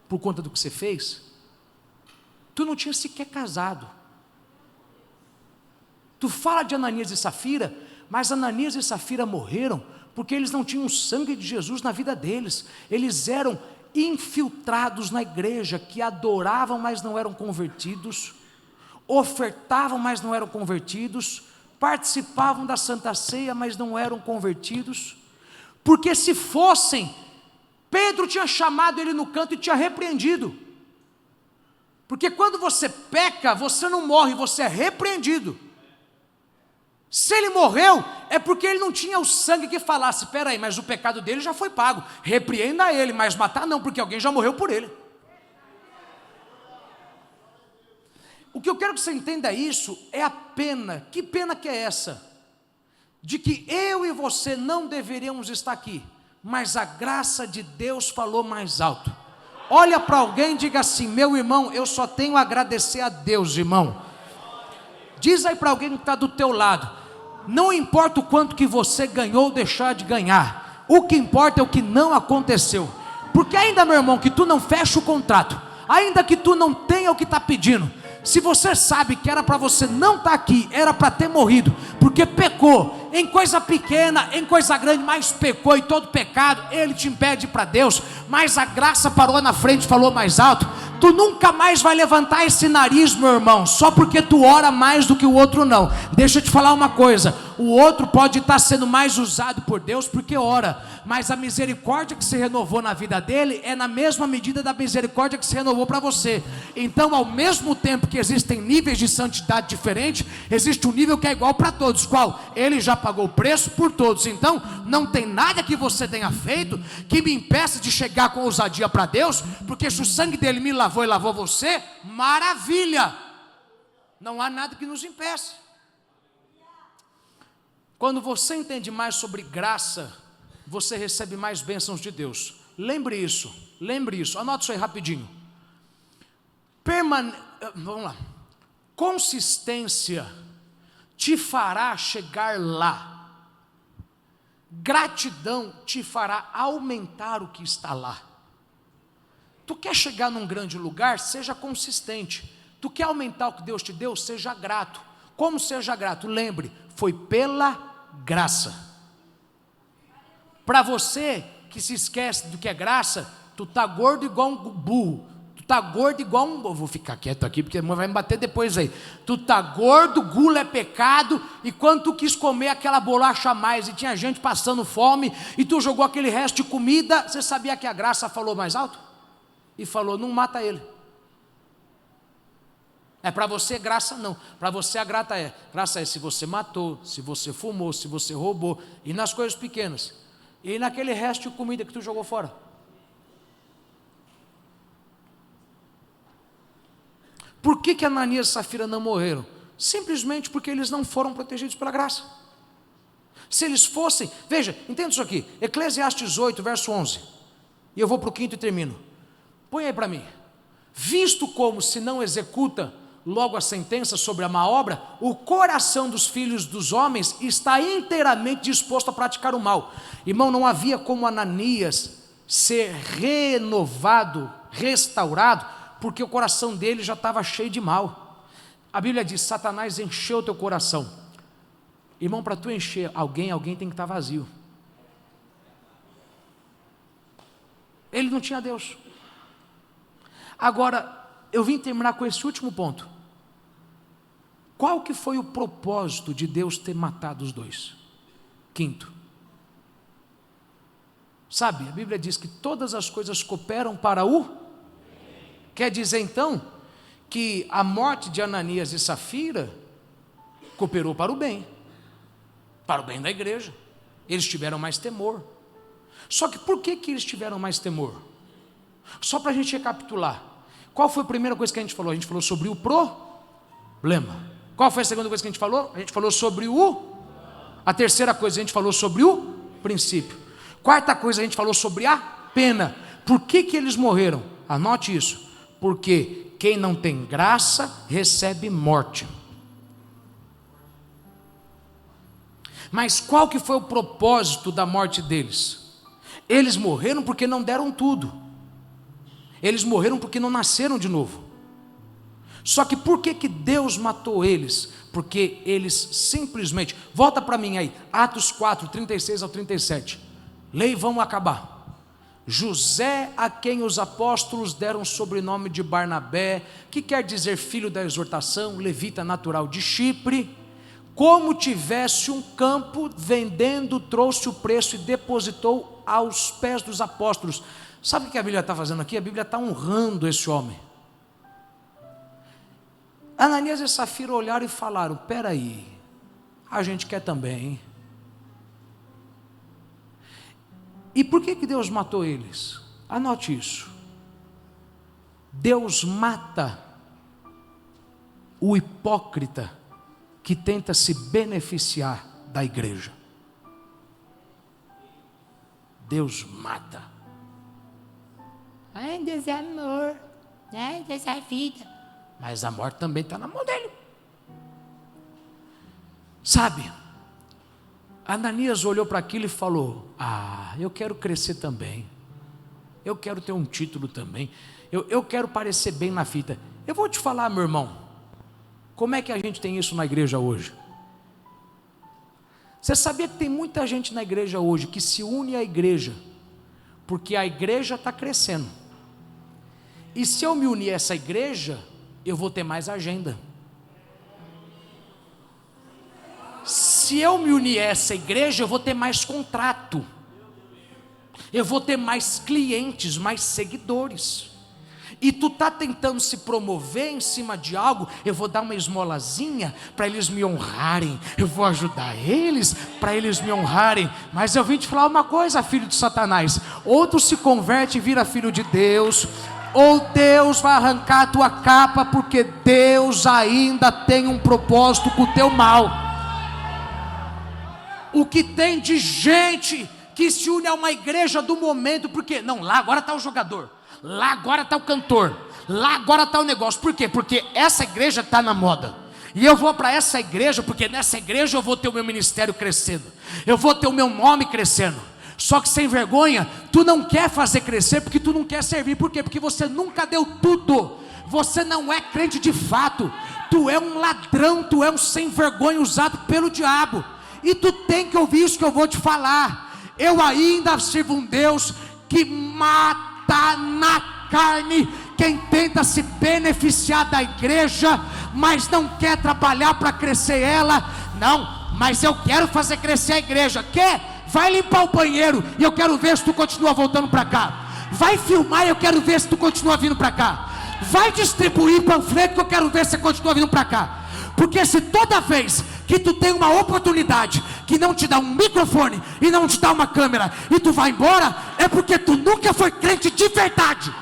por conta do que você fez, tu não tinha sequer casado. Tu fala de Ananias e Safira, mas Ananias e Safira morreram porque eles não tinham o sangue de Jesus na vida deles. Eles eram infiltrados na igreja, que adoravam, mas não eram convertidos, ofertavam, mas não eram convertidos, participavam da Santa Ceia, mas não eram convertidos, porque se fossem, Pedro tinha chamado ele no canto e tinha repreendido, porque quando você peca, você não morre, você é repreendido. Se ele morreu, é porque ele não tinha o sangue que falasse, espera aí, mas o pecado dele já foi pago, repreenda ele, mas matar não, porque alguém já morreu por ele. O que eu quero que você entenda isso é a pena, que pena que é essa? De que eu e você não deveríamos estar aqui, mas a graça de Deus falou mais alto. Olha para alguém e diga assim, meu irmão, eu só tenho a agradecer a Deus, irmão. Diz aí para alguém que está do teu lado, não importa o quanto que você ganhou ou deixar de ganhar, o que importa é o que não aconteceu. Porque ainda, meu irmão, que tu não fecha o contrato, ainda que tu não tenha o que está pedindo, se você sabe que era para você não estar aqui, era para ter morrido, porque pecou, em coisa pequena, em coisa grande, mas pecou, e todo pecado, ele te impede para Deus, mas a graça parou na frente e falou mais alto. Tu nunca mais vai levantar esse nariz, meu irmão, só porque tu ora mais do que o outro não. Deixa eu te falar uma coisa, o outro pode estar sendo mais usado por Deus porque ora, mas a misericórdia que se renovou na vida dele é na mesma medida da misericórdia que se renovou para você. Então, ao mesmo tempo que existem níveis de santidade diferentes, existe um nível que é igual para todos. Qual? Ele já pagou o preço por todos. Então, não tem nada que você tenha feito que me impeça de chegar com ousadia para Deus, porque se o sangue dele me lavou e lavou você, maravilha, não há nada que nos impeça. Quando você entende mais sobre graça, você recebe mais bênçãos de Deus. Lembre isso, anote isso aí rapidinho. Vamos lá. Consistência te fará chegar lá. Gratidão te fará aumentar o que está lá. Tu quer chegar num grande lugar? Seja consistente. Tu quer aumentar o que Deus te deu? Seja grato. Como seja grato? Lembre, foi pela graça. Para você que se esquece do que é graça, tu está gordo igual um burro. Tu está gordo igual um... Eu vou ficar quieto aqui porque a mãe vai me bater depois aí. Tu está gordo, gula é pecado, e quando tu quis comer aquela bolacha a mais e tinha gente passando fome, e tu jogou aquele resto de comida, você sabia que a graça falou mais alto? E falou, não mata ele. É para você graça não, para você a graça é se você matou, se você fumou, se você roubou, e nas coisas pequenas, e naquele resto de comida que tu jogou fora. Por que Ananias e Safira não morreram? Simplesmente porque eles não foram protegidos pela graça. Se eles fossem, veja, entenda isso aqui, Eclesiastes 8, verso 11, e eu vou para o 5º e termino. Põe aí para mim. Visto como se não executa logo a sentença sobre a má obra, o coração dos filhos dos homens está inteiramente disposto a praticar o mal. Irmão, não havia como Ananias ser renovado, restaurado, porque o coração dele já estava cheio de mal. A Bíblia diz, Satanás encheu o teu coração. Irmão, para tu encher alguém tem que estar vazio. Ele não tinha Deus. Agora, eu vim terminar com esse último ponto. Qual que foi o propósito de Deus ter matado os dois? 5º. Sabe, a Bíblia diz que todas as coisas cooperam para o... Quer dizer então, que a morte de Ananias e Safira cooperou para o bem da igreja. Eles tiveram mais temor. Só que por que eles tiveram mais temor? Só para a gente recapitular, qual foi a primeira coisa que a gente falou? A gente falou sobre o problema. Qual foi a segunda coisa que a gente falou? A gente falou sobre a terceira coisa, a gente falou sobre o princípio. Quarta coisa, a gente falou sobre a pena. Por que eles morreram? Anote isso. Porque quem não tem graça recebe morte. Mas qual que foi o propósito da morte deles? Eles morreram porque não deram tudo. Eles morreram porque não nasceram de novo. Só que por que Deus matou eles? Porque eles simplesmente... Volta para mim aí, Atos 4, 36 ao 37. Leia e vamos acabar. José, a quem os apóstolos deram o sobrenome de Barnabé, que quer dizer filho da exortação, levita natural de Chipre, como tivesse um campo, vendendo, trouxe o preço e depositou aos pés dos apóstolos. Sabe o que a Bíblia está fazendo aqui? A Bíblia está honrando esse homem. Ananias e Safira olharam e falaram, peraí, a gente quer também. E por que Deus matou eles? Anote isso. Deus mata o hipócrita que tenta se beneficiar da igreja. Deus mata. Ai, Deus é amor, ai, Deus é vida. Mas a morte também está na mão dele. Sabe, Ananias olhou para aquilo e falou: eu quero crescer também, eu quero ter um título também, eu quero parecer bem na fita. Eu vou te falar, meu irmão, como é que a gente tem isso na igreja hoje? Você sabia que tem muita gente na igreja hoje que se une à igreja porque a igreja está crescendo, e se eu me unir a essa igreja, eu vou ter mais agenda. Se eu me unir a essa igreja, eu vou ter mais contrato, eu vou ter mais clientes, mais seguidores. E tu está tentando se promover em cima de algo. Eu vou dar uma esmolazinha para eles me honrarem, eu vou ajudar eles para eles me honrarem. Mas eu vim te falar uma coisa, filho de Satanás: ou tu se converte e vira filho de Deus, ou Deus vai arrancar a tua capa, porque Deus ainda tem um propósito com o teu mal. O que tem de gente que se une a uma igreja do momento, porque não, lá agora está o jogador, lá agora está o cantor, lá agora está o negócio. Por quê? Porque essa igreja está na moda, e eu vou para essa igreja porque nessa igreja eu vou ter o meu ministério crescendo, eu vou ter o meu nome crescendo. Só que sem vergonha, tu não quer fazer crescer porque tu não quer servir. Por quê? Porque você nunca deu tudo, você não é crente de fato, tu é um ladrão, tu é um sem vergonha usado pelo diabo. E tu tem que ouvir isso que eu vou te falar. Eu ainda sirvo um Deus que mata na carne quem tenta se beneficiar da igreja, mas não quer trabalhar para crescer ela. Não, mas eu quero fazer crescer a igreja. Quer? Vai limpar o banheiro e eu quero ver se tu continua voltando para cá. Vai filmar e eu quero ver se tu continua vindo para cá. Vai distribuir panfleto que eu quero ver se você continua vindo para cá. Porque se toda vez que tu tem uma oportunidade que não te dá um microfone e não te dá uma câmera e tu vai embora, é porque tu nunca foi crente de verdade.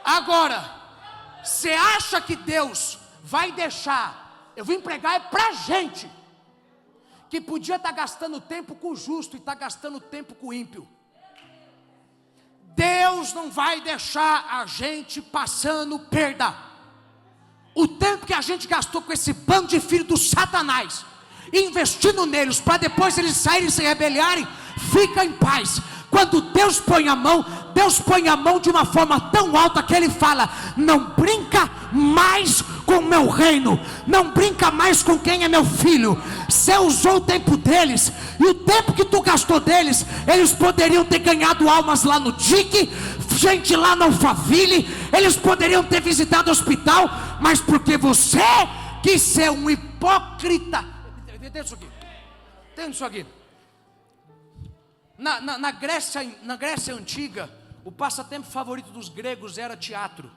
Agora, você acha que Deus vai deixar? Eu vim pregar é pra gente que podia estar gastando tempo com o justo e está gastando tempo com o ímpio. Deus não vai deixar a gente passando perda. O tempo que a gente gastou com esse bando de filhos do Satanás, investindo neles para depois eles saírem e se rebeliarem, fica em paz. Quando Deus põe a mão de uma forma tão alta que Ele fala: não brinca mais com o meu reino, não brinca mais com quem é meu filho. Você usou o tempo deles, e o tempo que tu gastou deles, eles poderiam ter ganhado almas lá no DIC, gente lá no Alphaville, eles poderiam ter visitado o hospital, mas porque você quis ser um hipócrita. Entende isso aqui? Entende isso aqui? Na Grécia antiga, o passatempo favorito dos gregos era teatro.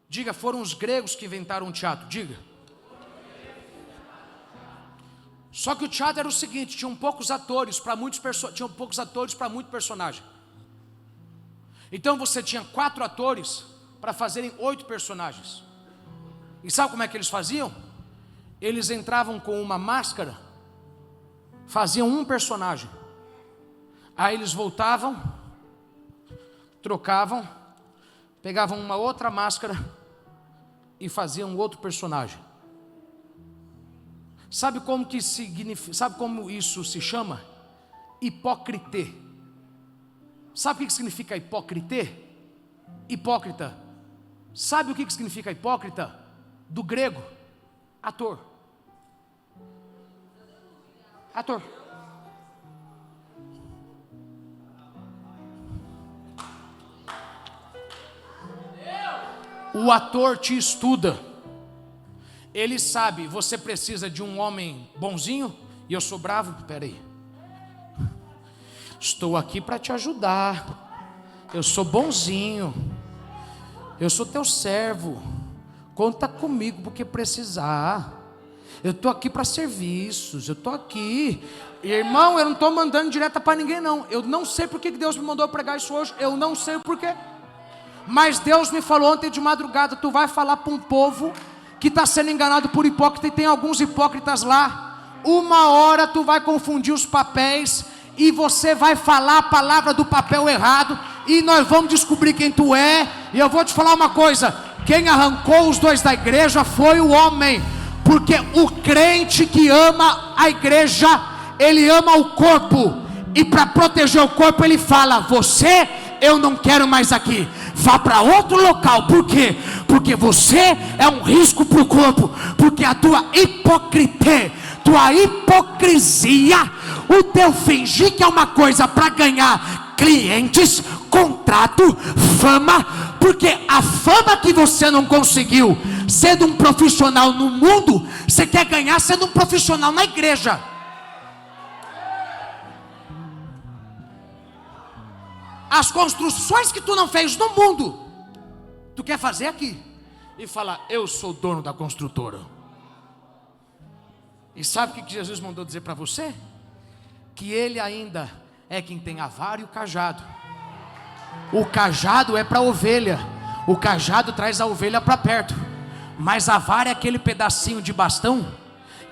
Diga, foram os gregos que inventaram o teatro. Diga. Só que o teatro era o seguinte: tinham poucos atores para muito personagem. Então você tinha 4 atores para fazerem 8 personagens. E sabe como é que eles faziam? Eles entravam com uma máscara, faziam um personagem. Aí eles voltavam, trocavam, pegavam uma outra máscara e faziam um outro personagem. Sabe como isso se chama? Hipócrita. Sabe o que significa hipócrita? Hipócrita. Sabe o que significa hipócrita? Do grego, ator. Ator. O ator te estuda. Ele sabe, você precisa de um homem bonzinho. E eu sou bravo? Peraí. Estou aqui para te ajudar. Eu sou bonzinho. Eu sou teu servo. Conta comigo porque precisar. Eu estou aqui para serviços. Eu estou aqui. Irmão, eu não estou mandando direta para ninguém não. Eu não sei porque Deus me mandou pregar isso hoje. Eu não sei o porquê. Mas Deus me falou ontem de madrugada: tu vai falar para um povo que está sendo enganado por hipócrita, e tem alguns hipócritas lá. Uma hora tu vai confundir os papéis, e você vai falar a palavra do papel errado, e nós vamos descobrir quem tu é. E eu vou te falar uma coisa: quem arrancou os 2 da igreja foi o homem. Porque o crente que ama a igreja, ele ama o corpo, e para proteger o corpo ele fala: você, eu não quero mais aqui, vá para outro local. Por quê? Porque você é um risco para o corpo, porque a tua hipocrisia, o teu fingir que é uma coisa para ganhar clientes, contrato, fama, porque a fama que você não conseguiu sendo um profissional no mundo, você quer ganhar sendo um profissional na igreja. As construções que tu não fez no mundo, tu quer fazer aqui, e falar: eu sou dono da construtora. E sabe o que Jesus mandou dizer para você? Que ele ainda é quem tem a vara e o cajado. O cajado é para a ovelha, o cajado traz a ovelha para perto, mas a vara é aquele pedacinho de bastão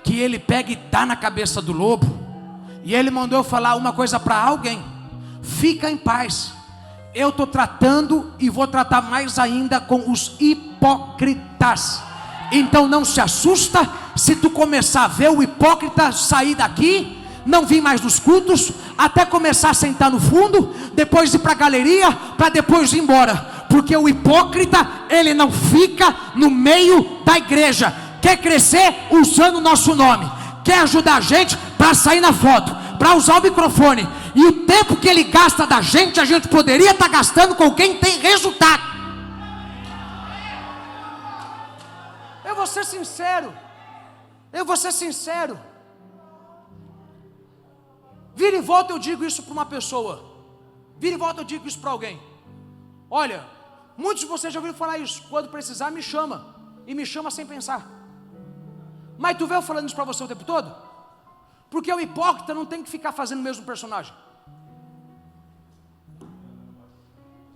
que ele pega e dá na cabeça do lobo. E ele mandou eu falar uma coisa para alguém: fica em paz, eu estou tratando e vou tratar mais ainda com os hipócritas. Então não se assusta se tu começar a ver o hipócrita sair daqui, não vir mais nos cultos, até começar a sentar no fundo, depois ir para a galeria, para depois ir embora. Porque o hipócrita, ele não fica no meio da igreja. Quer crescer usando o nosso nome, quer ajudar a gente para sair na foto, para usar o microfone, e o tempo que ele gasta da gente, a gente poderia estar gastando com quem tem resultado. Eu vou ser sincero, vira e volta eu digo isso para uma pessoa, vira e volta eu digo isso para alguém: olha, muitos de vocês já ouviram falar isso, quando precisar me chama, e me chama sem pensar. Mas tu vê eu falando isso para você o tempo todo? Porque o hipócrita não tem que ficar fazendo o mesmo personagem.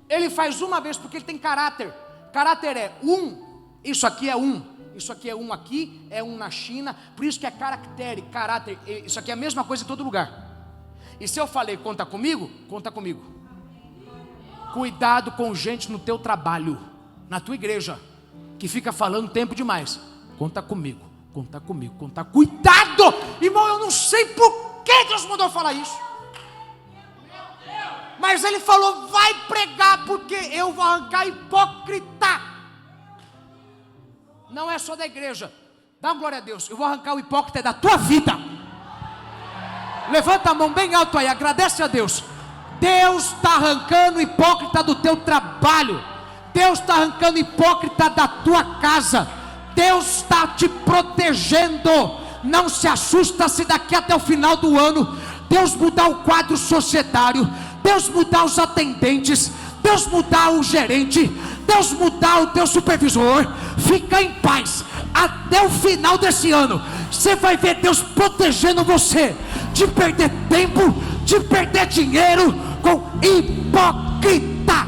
Ele faz uma vez porque ele tem caráter. Caráter é isso aqui é isso aqui é aqui, é na China. Por isso que é caractere, caráter. Isso aqui é a mesma coisa em todo lugar. E se eu falei conta comigo, conta comigo. Cuidado com gente no teu trabalho, na tua igreja, que fica falando tempo demais. Conta comigo. Cuidado, irmão, eu não sei por que Deus mandou falar isso, mas ele falou: vai pregar, porque eu vou arrancar hipócrita. Não é só da igreja, dá uma glória a Deus. Eu vou arrancar o hipócrita da tua vida. Levanta a mão bem alto aí, agradece a Deus. Deus está arrancando o hipócrita do teu trabalho, Deus está arrancando o hipócrita da tua casa, Deus está te protegendo. Não se assusta se daqui até o final do ano Deus mudar o quadro societário, Deus mudar os atendentes, Deus mudar o gerente, Deus mudar o teu supervisor. Fica em paz, até o final desse ano você vai ver Deus protegendo você de perder tempo, de perder dinheiro com hipócrita.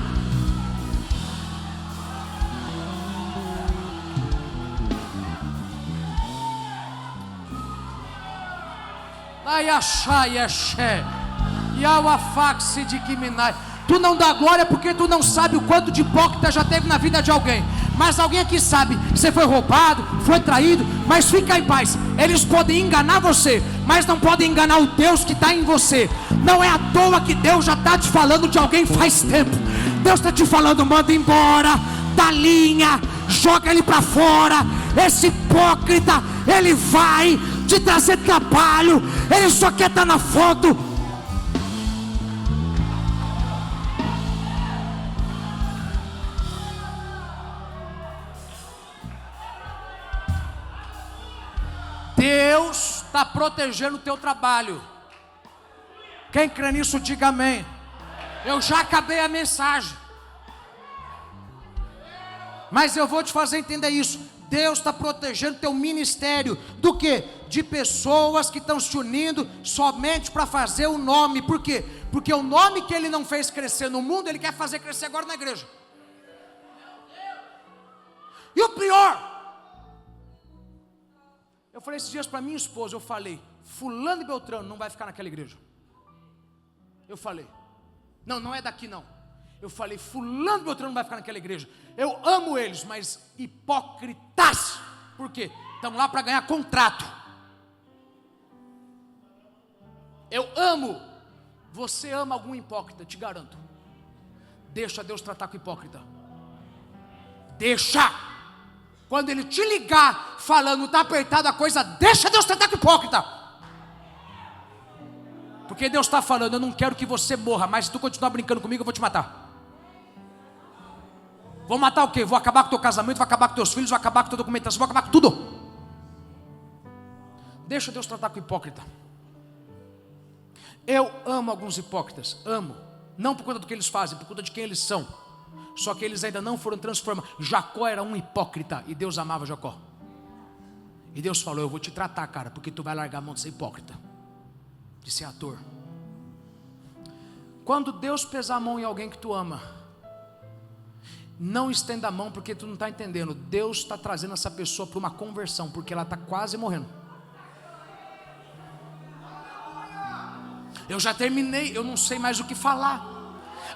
Tu não dá glória porque tu não sabe o quanto de hipócrita já teve na vida de alguém. Mas alguém aqui sabe, você foi roubado, foi traído, mas fica em paz. Eles podem enganar você, mas não podem enganar o Deus que está em você. Não é à toa que Deus já está te falando de alguém faz tempo. Deus está te falando: manda embora, dá linha, joga ele para fora. Esse hipócrita, ele vai te trazer trabalho, ele só quer estar na foto. Deus está protegendo o teu trabalho. Quem crê nisso, diga amém. Eu já acabei a mensagem, mas eu vou te fazer entender isso. Deus está protegendo teu ministério. Do que? De pessoas que estão se unindo somente para fazer o nome. Por quê? Porque o nome que ele não fez crescer no mundo, ele quer fazer crescer agora na igreja. E o pior, eu falei esses dias para minha esposa, eu falei: fulano e beltrano não vai ficar naquela igreja. Eu falei: não é daqui não. Eu falei: fulano e beltrano não vai ficar naquela igreja. Eu amo eles, mas hipócritas. Por quê? estão lá para ganhar contrato. Eu amo. Você ama algum hipócrita, te garanto. Deixa Deus tratar com o hipócrita. Deixa. Quando ele te ligar falando, está apertada a coisa, deixa Deus tratar com o hipócrita. Porque Deus está falando, eu não quero que você morra, mas se tu continuar brincando comigo, eu vou te matar. Vou matar o quê? Vou acabar com o teu casamento, vou acabar com teus filhos, vou acabar com a tua documentação, vou acabar com tudo. Deixa Deus tratar com o hipócrita. Eu amo alguns hipócritas, amo. Não por conta do que eles fazem, por conta de quem eles são. Só que eles ainda não foram transformados. Jacó era um hipócrita e Deus amava Jacó. E Deus falou, eu vou te tratar, cara, porque tu vai largar a mão de ser hipócrita, de ser ator. Quando Deus pesar a mão em alguém que tu ama, não estenda a mão, porque tu não está entendendo. Deus está trazendo essa pessoa para uma conversão, porque ela está quase morrendo. Eu já terminei, eu não sei mais o que falar,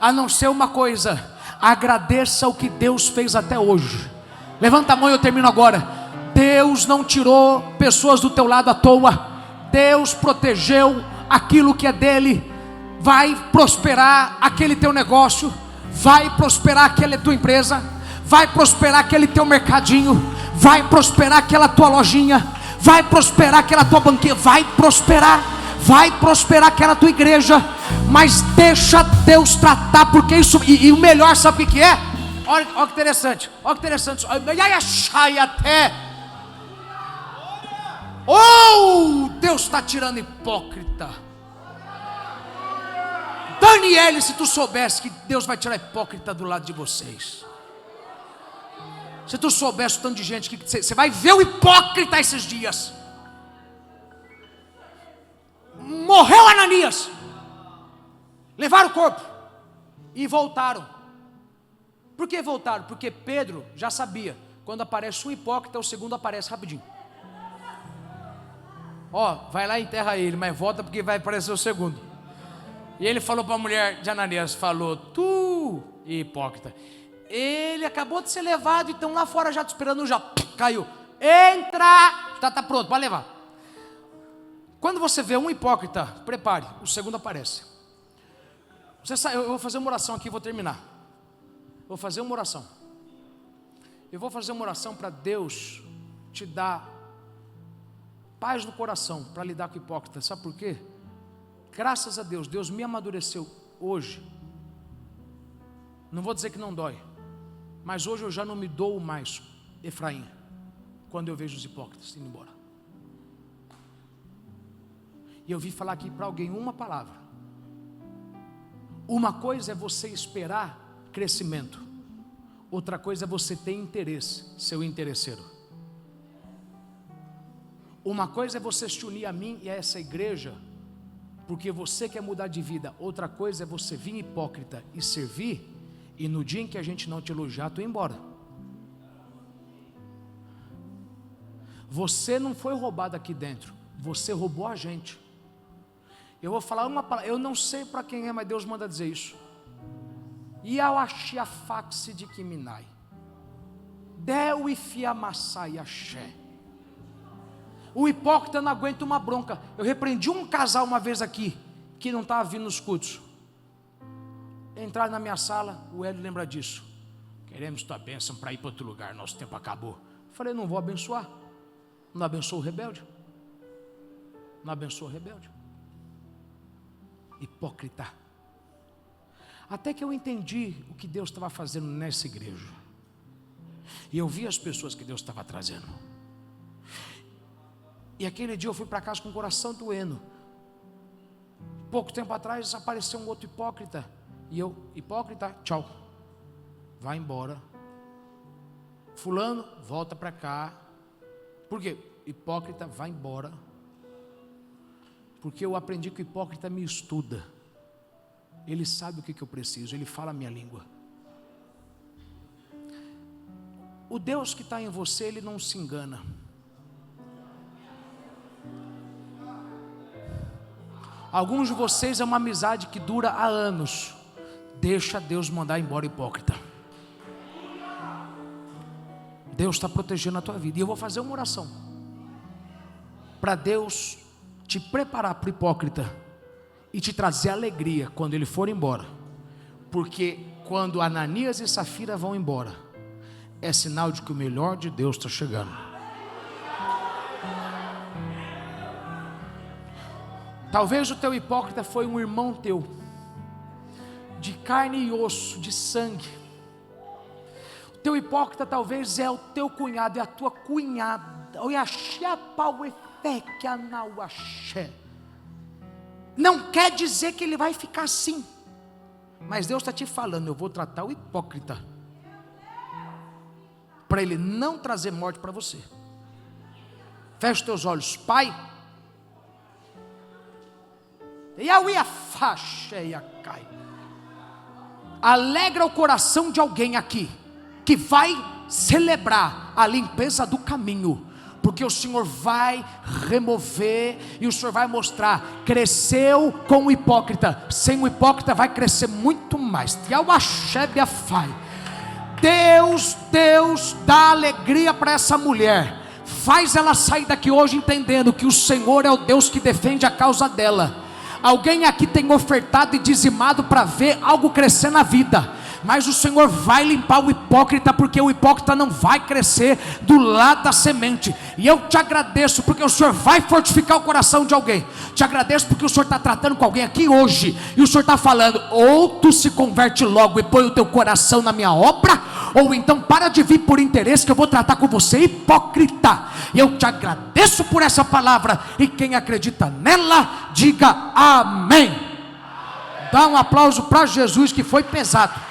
a não ser uma coisa: agradeça o que Deus fez até hoje. Levanta a mão e eu termino agora. Deus não tirou pessoas do teu lado à toa. Deus protegeu aquilo que é dele. Vai prosperar aquele teu negócio, vai prosperar aquela tua empresa, vai prosperar aquele teu mercadinho, vai prosperar aquela tua lojinha, vai prosperar aquela tua banquinha, vai prosperar aquela tua igreja. Mas deixa Deus tratar, porque isso, e o melhor, sabe o que é? Olha que interessante, olha que interessante. Oh, Deus está tirando hipócrita. Daniel, se tu soubesse que Deus vai tirar hipócrita do lado de vocês. Se tu soubesse o tanto de gente que você vai ver o hipócrita esses dias. Morreu Ananias, levaram o corpo e voltaram. Por que voltaram? Porque Pedro já sabia, quando aparece um hipócrita, o segundo aparece rapidinho. Ó, vai lá e enterra ele, mas volta porque vai aparecer o segundo. E ele falou para a mulher de Ananias, falou, tu hipócrita, ele acabou de ser levado, então lá fora já te esperando, já caiu. Entra, tá pronto, pode levar. Quando você vê um hipócrita, prepare, o segundo aparece. Você sabe, eu vou fazer uma oração aqui, vou terminar. Vou fazer uma oração. Eu vou fazer uma oração para Deus te dar paz no coração para lidar com o hipócrita. Sabe por quê? Graças a Deus, Deus me amadureceu hoje. Não vou dizer que não dói, mas hoje eu já não me dou mais, Efraim, quando eu vejo os hipócritas indo embora. E eu vim falar aqui para alguém uma palavra. Uma coisa é você esperar crescimento, outra coisa é você ter interesse, seu interesseiro. Uma coisa é você se unir a mim e a essa igreja porque você quer mudar de vida. Outra coisa é você vir hipócrita e servir, e no dia em que a gente não te elogiar, tu ir embora. Você não foi roubado aqui dentro, você roubou a gente. Eu vou falar uma palavra, eu não sei para quem é, mas Deus manda dizer isso. E ao achiafaxe de Kiminai, deu e fiamassai axé. O hipócrita não aguenta uma bronca. Eu repreendi um casal uma vez aqui, que não estava vindo nos cultos. Entraram na minha sala, o Hélio lembra disso. Queremos tua bênção para ir para outro lugar, nosso tempo acabou. Eu falei, não vou abençoar. Não abençoo o rebelde. Não abençoo o rebelde. Hipócrita. Até que eu entendi o que Deus estava fazendo nessa igreja. E eu vi as pessoas que Deus estava trazendo. E aquele dia eu fui para casa com o coração doendo. Pouco tempo atrás apareceu um outro hipócrita. E eu, hipócrita, tchau, vai embora. Fulano, volta para cá. Por quê? Hipócrita, vai embora. Porque eu aprendi que o hipócrita me estuda. Ele sabe o que eu preciso, ele fala a minha língua. O Deus que está em você, ele não se engana. Alguns de vocês é uma amizade que dura há anos. Deixa Deus mandar embora o hipócrita. Deus está protegendo a tua vida. E eu vou fazer uma oração. para Deus te preparar para o hipócrita e te trazer alegria quando ele for embora, porque quando Ananias e Safira vão embora, é sinal de que o melhor de Deus está chegando. Talvez o teu hipócrita foi um irmão teu, de carne e osso, de sangue. O teu hipócrita talvez é o teu cunhado, é a tua cunhada. Não quer dizer que ele vai ficar assim, mas Deus está te falando: eu vou tratar o hipócrita, para ele não trazer morte para você. Feche os teus olhos. Pai, alegra o coração de alguém aqui que vai celebrar a limpeza do caminho, porque o Senhor vai remover e o Senhor vai mostrar. Cresceu com o hipócrita, sem o hipócrita vai crescer muito mais. Deus dá alegria para essa mulher, faz ela sair daqui hoje entendendo que o Senhor é o Deus que defende a causa dela. Alguém aqui tem ofertado e dizimado para ver algo crescer na vida, mas o Senhor vai limpar o hipócrita, porque o hipócrita não vai crescer do lado da semente. E eu te agradeço porque o Senhor vai fortificar o coração de alguém. Te agradeço porque o Senhor está tratando com alguém aqui hoje, e o Senhor está falando: ou tu se converte logo e põe o teu coração na minha obra, ou então para de vir por interesse, que eu vou tratar com você, hipócrita. E eu te agradeço por essa palavra, e quem acredita nela, diga amém. Dá um aplauso para Jesus, que foi pesado.